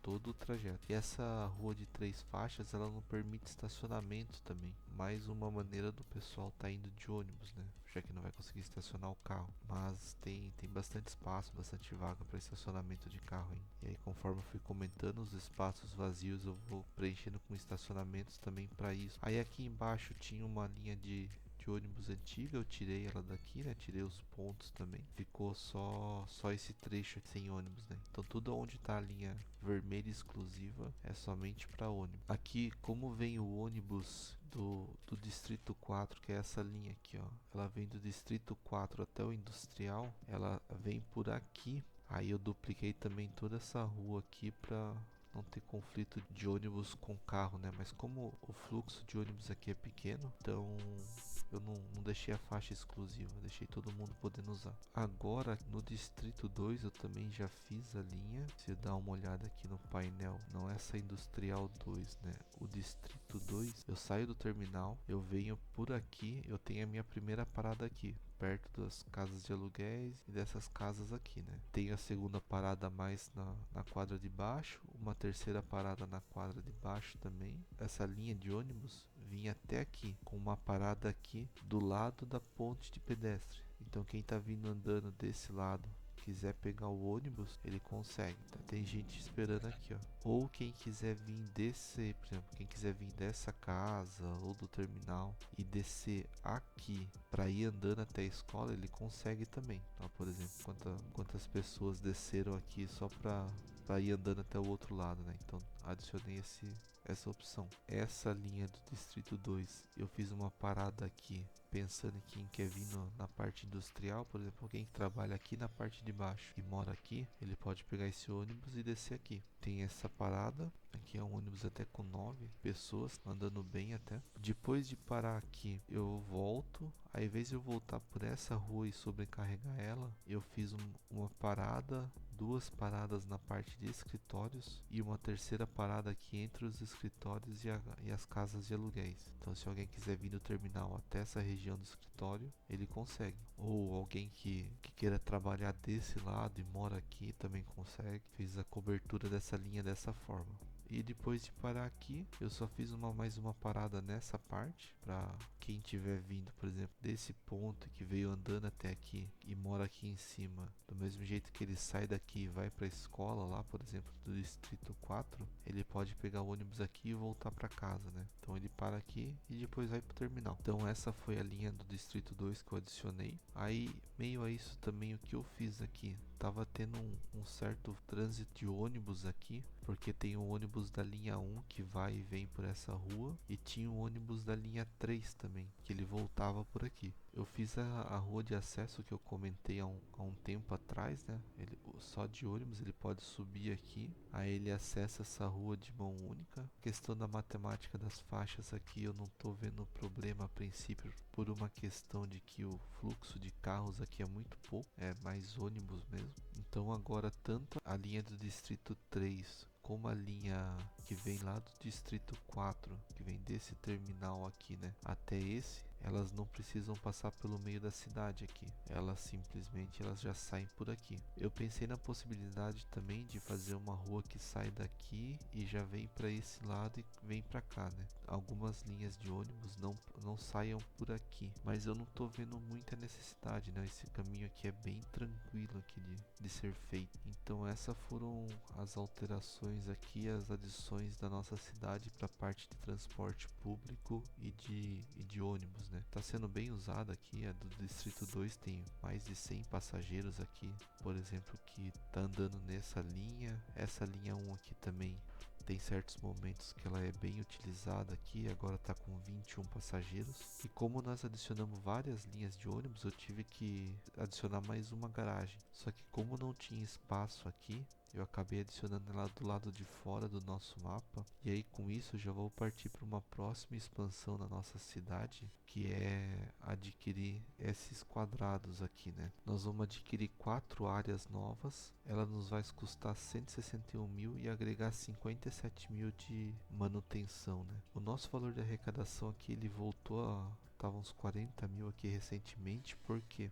Speaker 1: todo o trajeto. E essa rua de 3 faixas, ela não permite estacionamento também. Mais uma maneira do pessoal tá indo de ônibus, né? Já que não vai conseguir estacionar o carro. Mas tem bastante espaço, bastante vaga para estacionamento de carro, hein? E aí, conforme eu fui comentando, os espaços vazios eu vou preenchendo com estacionamentos também para isso. Aí aqui embaixo tinha uma linha de ônibus antiga, eu tirei ela daqui, né? Tirei os pontos também. Ficou só esse trecho sem ônibus, né? Então tudo onde tá a linha vermelha exclusiva é somente para ônibus. Aqui, como vem o ônibus do Distrito 4, que é essa linha aqui, ó. Ela vem do Distrito 4 até o Industrial, ela vem por aqui. Aí eu dupliquei também toda essa rua aqui para não ter conflito de ônibus com carro, né? Mas como o fluxo de ônibus aqui é pequeno, então eu não deixei a faixa exclusiva, deixei todo mundo podendo usar. Agora no Distrito 2 eu também já fiz a linha. Se dá uma olhada aqui no painel, não é essa Industrial 2, né? O Distrito 2, eu saio do terminal, eu venho por aqui, eu tenho a minha primeira parada aqui, perto das casas de aluguéis e dessas casas aqui, né? Tem a segunda parada mais na quadra de baixo, uma terceira parada na quadra de baixo também. Essa linha de ônibus vinha até aqui, com uma parada aqui do lado da ponte de pedestre. Então quem tá vindo andando desse lado quiser pegar o ônibus, ele consegue, tá? Tem gente esperando aqui, ó. Ou quem quiser vir descer, por exemplo, quem quiser vir dessa casa ou do terminal e descer aqui para ir andando até a escola, ele consegue também, tá? Por exemplo, quantas pessoas desceram aqui só para ir andando até o outro lado, né? Então adicionei essa opção. Essa linha do Distrito 2, eu fiz uma parada aqui pensando em quem quer vir na parte industrial, por exemplo, alguém que trabalha aqui na parte de baixo e mora aqui, ele pode pegar esse ônibus e descer aqui. Tem essa parada, aqui é um ônibus até com 9 pessoas, andando bem até. Depois de parar aqui, eu volto. Ao invés de eu voltar por essa rua e sobrecarregar ela, eu fiz uma parada, 2 paradas na parte de escritórios e uma terceira parada aqui entre os escritórios e as casas de aluguéis. Então se alguém quiser vir do terminal até essa região do escritório, ele consegue. Ou alguém que queira trabalhar desse lado e mora aqui também consegue. Fiz a cobertura dessa linha dessa forma. E depois de parar aqui, eu só fiz mais uma parada nessa parte, para quem tiver vindo, por exemplo, desse ponto que veio andando até aqui e mora aqui em cima, do mesmo jeito que ele sai daqui e vai para a escola lá, por exemplo, do Distrito 4, ele pode pegar o ônibus aqui e voltar para casa, né? Então ele para aqui e depois vai pro terminal. Então essa foi a linha do Distrito 2 que eu adicionei. Aí, meio a isso também, o que eu fiz aqui, tava tendo um certo trânsito de ônibus aqui, porque tem um ônibus da linha 1 que vai e vem por essa rua e tinha um ônibus da linha 3 também, que ele voltava por aqui. Eu fiz a rua de acesso que eu comentei há um tempo atrás, né? Só de ônibus ele pode subir aqui, aí ele acessa essa rua de mão única. A questão da matemática das faixas aqui eu não tô vendo problema a princípio, por uma questão de que o fluxo de carros aqui é muito pouco, é mais ônibus mesmo. Então agora tanto a linha do Distrito 3 como a linha que vem lá do Distrito 4, que vem desse terminal aqui, né, até esse, elas não precisam passar pelo meio da cidade aqui. Elas já saem por aqui. Eu pensei na possibilidade também de fazer uma rua que sai daqui e já vem para esse lado e vem para cá, né? Algumas linhas de ônibus não saiam por aqui, mas eu não tô vendo muita necessidade, né? Esse caminho aqui é bem tranquilo aqui de ser feito. Então essas foram as alterações aqui, as adições da nossa cidade para a parte de transporte público e de ônibus, né? Tá sendo bem usada aqui, a do Distrito 2 tem mais de 100 passageiros aqui, por exemplo, que tá andando nessa linha. Essa linha 1 aqui também tem certos momentos que ela é bem utilizada aqui, agora tá com 21 passageiros. E como nós adicionamos várias linhas de ônibus, eu tive que adicionar mais uma garagem. Só que como não tinha espaço aqui, eu acabei adicionando ela do lado de fora do nosso mapa. E aí com isso eu já vou partir para uma próxima expansão na nossa cidade, que é adquirir esses quadrados aqui, né? Nós vamos adquirir 4 áreas novas. Ela nos vai custar 161 mil e agregar 57 mil de manutenção, né? O nosso valor de arrecadação aqui, ele voltou a... Tava uns 40 mil aqui recentemente, porque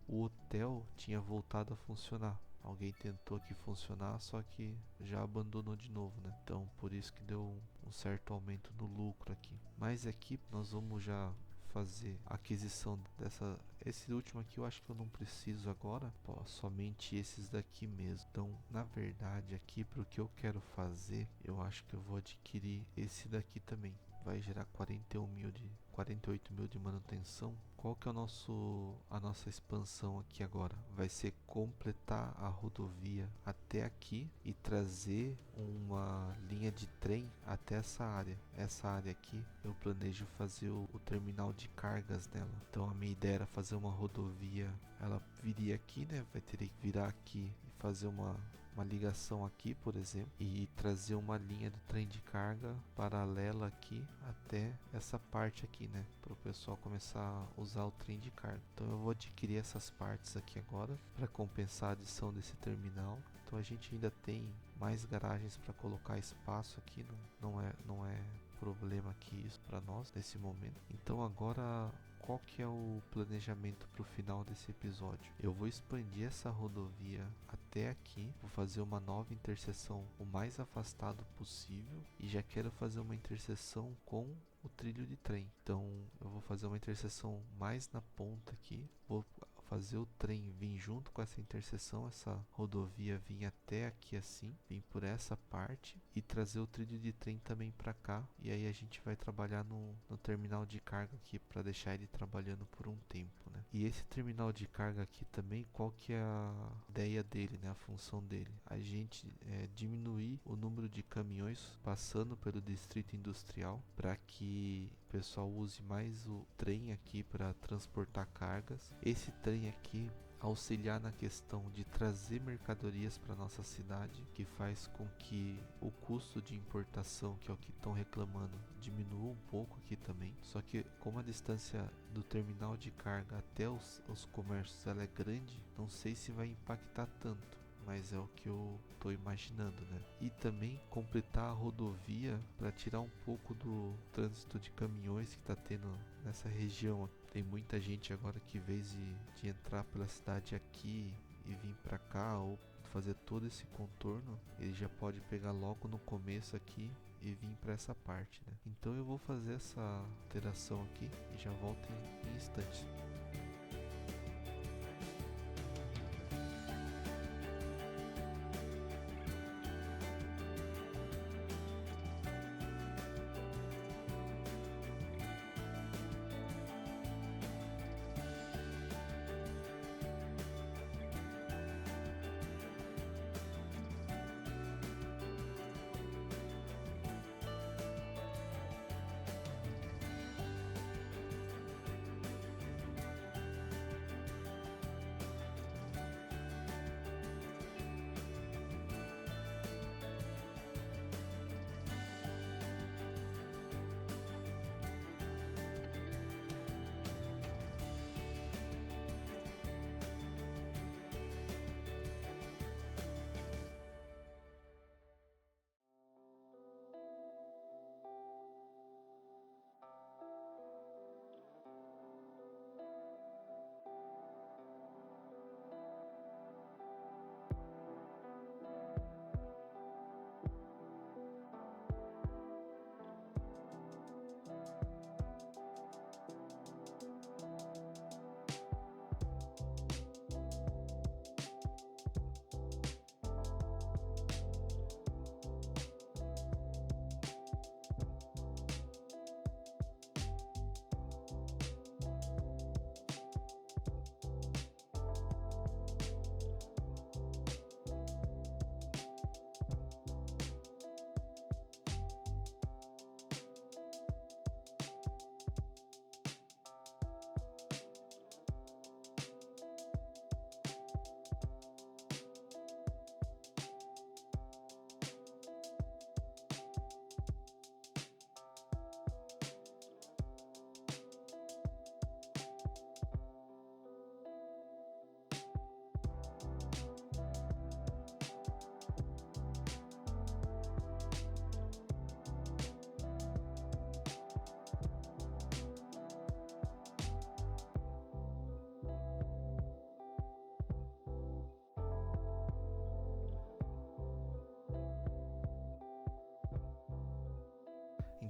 Speaker 1: o hotel tinha voltado a funcionar. Alguém tentou aqui funcionar, só que já abandonou de novo, né? Então por isso que deu um certo aumento no lucro aqui. Mas aqui nós vamos já fazer a aquisição dessa... Esse último aqui eu acho que eu não preciso agora, somente esses daqui mesmo. Então na verdade aqui para o que eu quero fazer, eu acho que eu vou adquirir esse daqui também. Vai gerar 48 mil de manutenção. Qual que é a nossa expansão aqui agora? Vai ser completar a rodovia até aqui e trazer uma linha de trem até essa área. Essa área aqui eu planejo fazer o terminal de cargas dela. Então a minha ideia era fazer uma rodovia, ela viria aqui, né? Vai ter que virar aqui e fazer uma ligação aqui, por exemplo, e trazer uma linha do trem de carga paralela aqui até essa parte aqui, né, para o pessoal começar a usar o trem de carga. Então eu vou adquirir essas partes aqui agora para compensar a adição desse terminal. Então a gente ainda tem mais garagens para colocar espaço aqui, não é problema aqui isso para nós nesse momento. Então agora, qual que é o planejamento para o final desse episódio? Eu vou expandir essa rodovia até aqui, vou fazer uma nova interseção o mais afastado possível e já quero fazer uma interseção com o trilho de trem. Então eu vou fazer uma interseção mais na ponta aqui, vou fazer o trem vir junto com essa interseção, essa rodovia vir até aqui assim, vir por essa parte e trazer o trilho de trem também para cá. E aí a gente vai trabalhar no terminal de carga aqui para deixar ele trabalhando por um tempo, né? E esse terminal de carga aqui também, qual que é a ideia dele, né? A função dele? A gente diminuir o número de caminhões passando pelo distrito industrial para que o pessoal use mais o trem aqui para transportar cargas. Esse trem aqui auxiliar na questão de trazer mercadorias para nossa cidade, que faz com que o custo de importação, que é o que estão reclamando, diminua um pouco aqui também. Só que como a distância do terminal de carga até os comércios ela é grande, não sei se vai impactar tanto, mas é o que eu tô imaginando, né? E também completar a rodovia para tirar um pouco do trânsito de caminhões que tá tendo nessa região. Tem muita gente agora que, em vez de entrar pela cidade aqui e vir para cá ou fazer todo esse contorno, ele já pode pegar logo no começo aqui e vir para essa parte, né? Então eu vou fazer essa alteração aqui e já volto em instantes.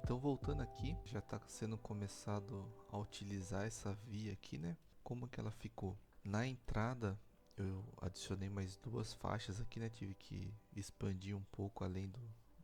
Speaker 1: Então voltando aqui, já está sendo começado a utilizar essa via aqui, né? Como que ela ficou? Na entrada eu adicionei mais 2 faixas aqui, né? Tive que expandir um pouco além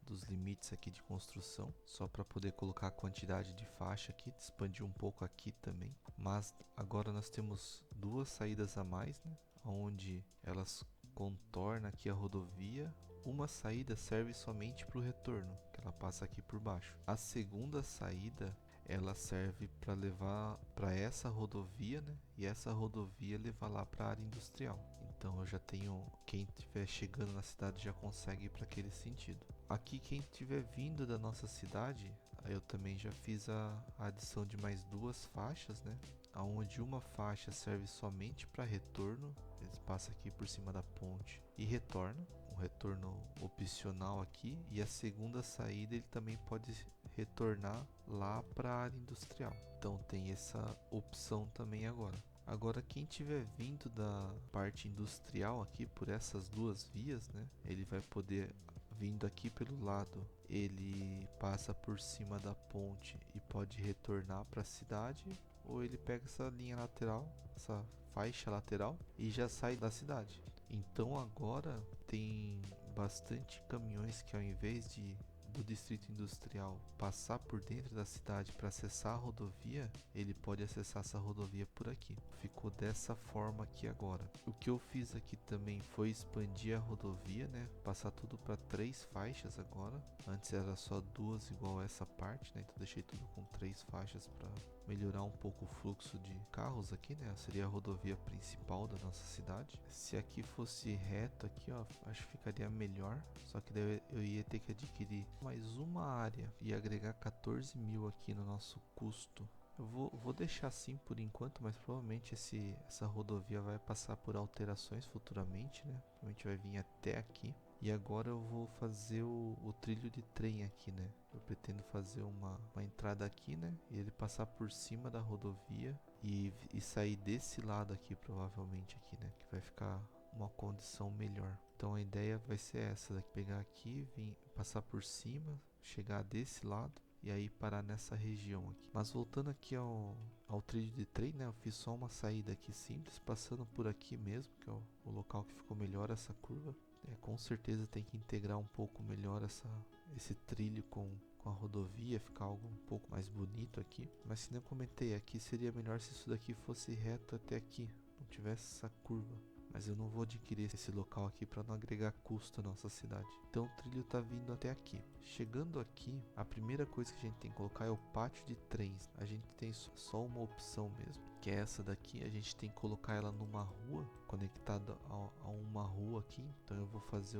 Speaker 1: dos limites aqui de construção, só para poder colocar a quantidade de faixa aqui, expandir um pouco aqui também. Mas agora nós temos 2 saídas a mais, né? Onde elas contornam aqui a rodovia. Uma saída serve somente para o retorno, que ela passa aqui por baixo. A segunda saída ela serve para levar para essa rodovia, né? E essa rodovia levar lá para a área industrial. Então eu já tenho, quem estiver chegando na cidade já consegue ir para aquele sentido. Aqui quem estiver vindo da nossa cidade, eu também já fiz a adição de mais 2 faixas, né? Onde uma faixa serve somente para retorno, eles passam aqui por cima da ponte e retornam, um retorno opcional aqui, e a segunda saída ele também pode retornar lá para a área industrial. Então tem essa opção também agora. Agora quem tiver vindo da parte industrial aqui por essas 2 vias, né, ele vai poder vindo aqui pelo lado, ele passa por cima da ponte e pode retornar para a cidade, ou ele pega essa linha lateral, essa faixa lateral e já sai da cidade. Então agora tem bastante caminhões que ao invés de do distrito industrial passar por dentro da cidade para acessar a rodovia, ele pode acessar essa rodovia por aqui. Ficou dessa forma aqui agora. O que eu fiz aqui também foi expandir a rodovia, né? Passar tudo para 3 faixas agora. Antes era só 2 igual essa parte, né? Então deixei tudo com 3 faixas para melhorar um pouco o fluxo de carros aqui, né? Seria a rodovia principal da nossa cidade. Se aqui fosse reto aqui, ó, acho que ficaria melhor. Só que daí eu ia ter que adquirir mais uma área e agregar 14 mil aqui no nosso custo. Eu vou deixar assim por enquanto, mas provavelmente essa rodovia vai passar por alterações futuramente, né? Provavelmente vai vir até aqui. E agora eu vou fazer o trilho de trem aqui, né? Eu pretendo fazer uma entrada aqui, né? E ele passar por cima da rodovia e sair desse lado aqui, provavelmente aqui, né? Que vai ficar uma condição melhor. Então a ideia vai ser essa, daqui, pegar aqui, vir passar por cima, chegar desse lado e aí parar nessa região aqui. Mas voltando aqui ao trilho de trem, né? Eu fiz só uma saída aqui simples, passando por aqui mesmo, que é o local que ficou melhor essa curva. Com certeza tem que integrar um pouco melhor esse trilho com a rodovia, ficar algo um pouco mais bonito aqui. Mas se não comentei, aqui seria melhor se isso daqui fosse reto até aqui, não tivesse essa curva. Mas eu não vou adquirir esse local aqui para não agregar custo à nossa cidade. Então o trilho tá vindo até aqui. Chegando aqui, a primeira coisa que a gente tem que colocar é o pátio de trens. A gente tem só uma opção mesmo, que é essa daqui. A gente tem que colocar ela numa rua, conectada a uma rua aqui. Então eu vou fazer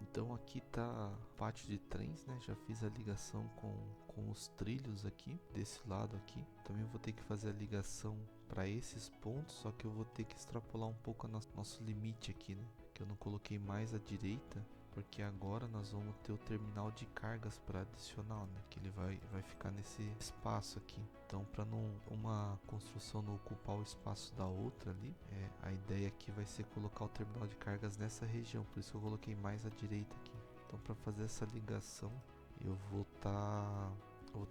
Speaker 1: Então aqui tá o pátio de trens, né? Já fiz a ligação com os trilhos aqui, desse lado aqui. Também vou ter que fazer a ligação para esses pontos, só que eu vou ter que extrapolar um pouco nosso limite aqui, né? Que eu não coloquei mais à direita, porque agora nós vamos ter o terminal de cargas para adicionar, né? Que ele vai ficar nesse espaço aqui. Então, para não uma construção não ocupar o espaço da outra ali, a ideia aqui vai ser colocar o terminal de cargas nessa região. Por isso eu coloquei mais à direita aqui. Então, para fazer essa ligação, eu vou estar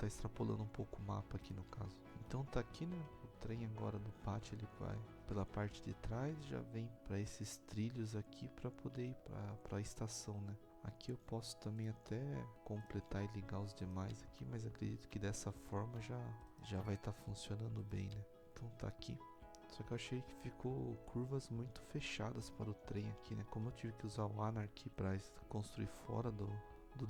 Speaker 1: extrapolando um pouco o mapa aqui no caso. Então tá aqui, né? O trem agora do pátio ele vai pela parte de trás, já vem para esses trilhos aqui para poder ir para a estação, né? Aqui eu posso também até completar e ligar os demais aqui, mas acredito que dessa forma já vai estar funcionando bem, né? Então tá aqui. Só que eu achei que ficou curvas muito fechadas para o trem aqui, né? Como eu tive que usar o Anarchy para construir fora do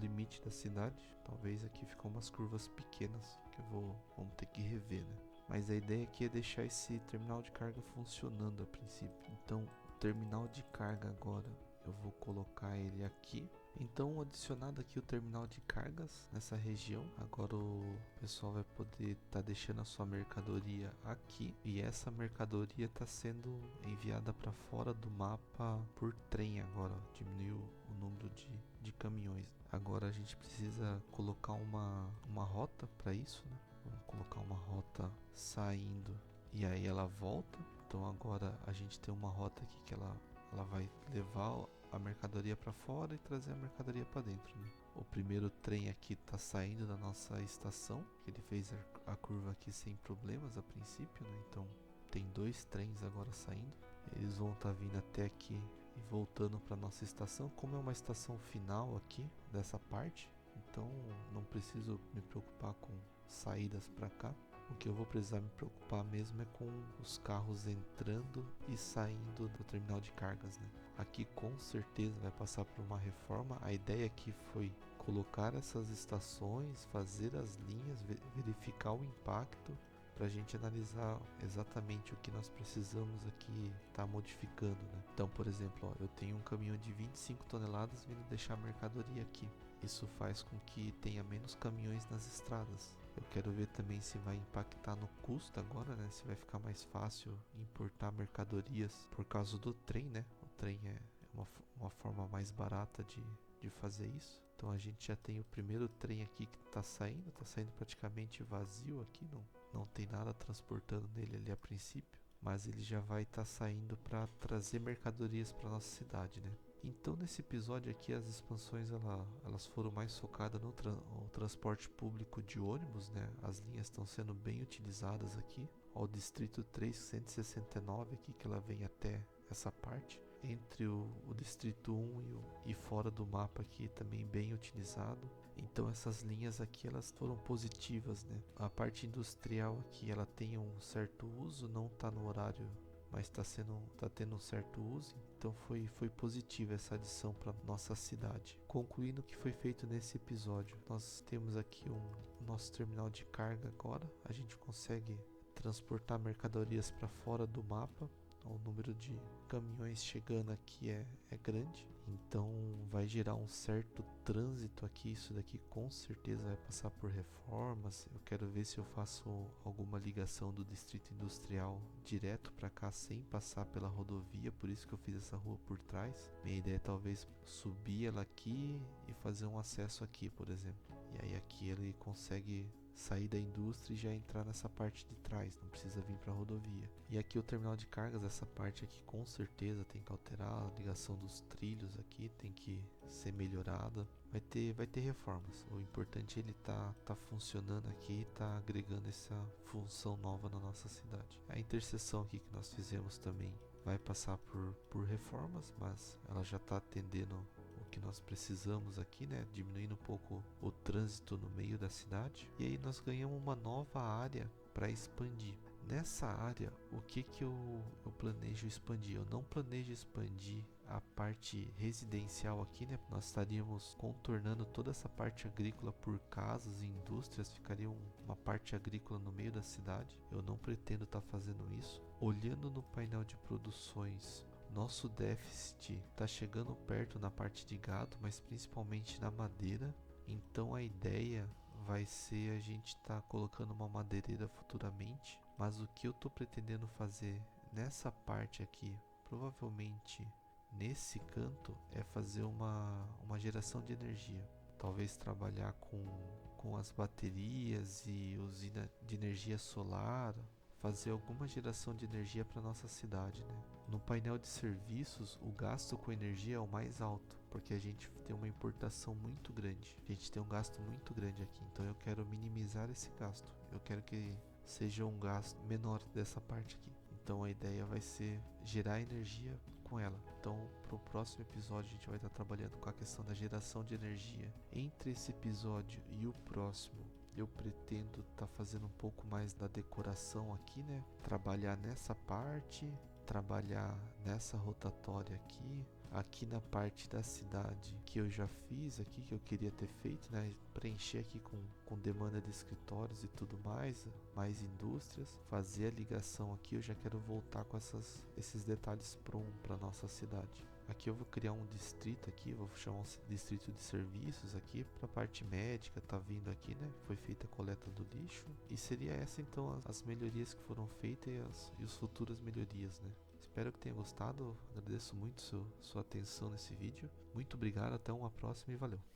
Speaker 1: limite da cidade, talvez aqui ficou umas curvas pequenas que vamos ter que rever, né? Mas a ideia aqui é deixar esse terminal de carga funcionando a princípio. Então, o terminal de carga agora eu vou colocar ele aqui. Então, adicionado aqui o terminal de cargas nessa região, agora o pessoal vai poder estar deixando a sua mercadoria aqui, e essa mercadoria está sendo enviada para fora do mapa por trem agora. Diminuiu o número de caminhões. Agora a gente precisa colocar uma rota para isso, né? Vamos colocar uma rota saindo e aí ela volta. Então agora a gente tem uma rota aqui que ela ela vai levar a mercadoria para fora e trazer a mercadoria para dentro, né? O primeiro trem aqui está saindo da nossa estação, ele fez a curva aqui sem problemas a princípio, né? Então tem 2 trens agora saindo, eles vão estar vindo até aqui e voltando para nossa estação. Como é uma estação final aqui dessa parte, então não preciso me preocupar com saídas para cá. O que eu vou precisar me preocupar mesmo é com os carros entrando e saindo do terminal de cargas, né? Aqui com certeza vai passar por uma reforma. A ideia aqui foi colocar essas estações, fazer as linhas, verificar o impacto para a gente analisar exatamente o que nós precisamos aqui estar modificando, né? Então, por exemplo, ó, eu tenho um caminhão de 25 toneladas vindo deixar mercadoria aqui. Isso faz com que tenha menos caminhões nas estradas. Eu quero ver também se vai impactar no custo agora, né? Se vai ficar mais fácil importar mercadorias por causa do trem, né? O trem é uma forma mais barata de fazer isso. Então a gente já tem o primeiro trem aqui que está saindo praticamente vazio aqui, não tem nada transportando nele ali a princípio, mas ele já vai estar saindo para trazer mercadorias para nossa cidade, né? Então nesse episódio aqui as expansões elas foram mais focadas no transporte público de ônibus, né? As linhas estão sendo bem utilizadas aqui. Ó, o distrito 369 aqui que ela vem até essa parte. Entre o distrito 1 e fora do mapa aqui também bem utilizado. Então essas linhas aqui elas foram positivas, né? A parte industrial aqui ela tem um certo uso, não está no horário, mas tá tendo um certo uso, então foi positiva essa adição para nossa cidade. Concluindo o que foi feito nesse episódio, nós temos aqui o nosso terminal de carga agora, a gente consegue transportar mercadorias para fora do mapa. O número de caminhões chegando aqui é grande, então vai gerar um certo trânsito aqui. Isso daqui com certeza vai passar por reformas. Eu quero ver se eu faço alguma ligação do distrito industrial direto para cá sem passar pela rodovia, por isso que eu fiz essa rua por trás. Minha ideia é talvez subir ela aqui e fazer um acesso aqui, por exemplo, e aí aqui ele consegue sair da indústria e já entrar nessa parte de trás, não precisa vir para a rodovia. E aqui o terminal de cargas, essa parte aqui com certeza tem que alterar, a ligação dos trilhos aqui tem que ser melhorada. Vai ter reformas. O importante é ele tá funcionando aqui, tá agregando essa função nova na nossa cidade. A interseção aqui que nós fizemos também vai passar por reformas, mas ela já está atendendo que nós precisamos aqui, né? Diminuindo um pouco o trânsito no meio da cidade. E aí nós ganhamos uma nova área para expandir. Nessa área, o que eu planejo expandir? Eu não planejo expandir a parte residencial aqui, né? Nós estaríamos contornando toda essa parte agrícola por casas e indústrias, ficaria uma parte agrícola no meio da cidade. Eu não pretendo estar fazendo isso. Olhando no painel de produções, nosso déficit está chegando perto na parte de gado, mas principalmente na madeira. Então a ideia vai ser a gente estar colocando uma madeireira futuramente. Mas o que eu estou pretendendo fazer nessa parte aqui, provavelmente nesse canto, é fazer uma geração de energia. Talvez trabalhar com as baterias e usina de energia solar, fazer alguma geração de energia para nossa cidade, né? No painel de serviços, o gasto com energia é o mais alto, porque a gente tem uma importação muito grande. A gente tem um gasto muito grande aqui, então eu quero minimizar esse gasto. Eu quero que seja um gasto menor dessa parte aqui. Então a ideia vai ser gerar energia com ela. Então, para o próximo episódio a gente vai estar trabalhando com a questão da geração de energia. Entre esse episódio e o próximo, eu pretendo estar fazendo um pouco mais da decoração aqui, né? Trabalhar nessa parte, trabalhar nessa rotatória aqui, aqui na parte da cidade que eu já fiz aqui, que eu queria ter feito, né? Preencher aqui com demanda de escritórios e tudo mais indústrias, fazer a ligação aqui. Eu já quero voltar com esses detalhes para nossa cidade. Aqui eu vou criar um distrito aqui, vou chamar um distrito de serviços aqui para a parte médica, tá vindo aqui, né? Foi feita a coleta do lixo e seria essa então as melhorias que foram feitas e as futuras melhorias, né? Espero que tenha gostado, agradeço muito sua atenção nesse vídeo. Muito obrigado, até uma próxima e valeu!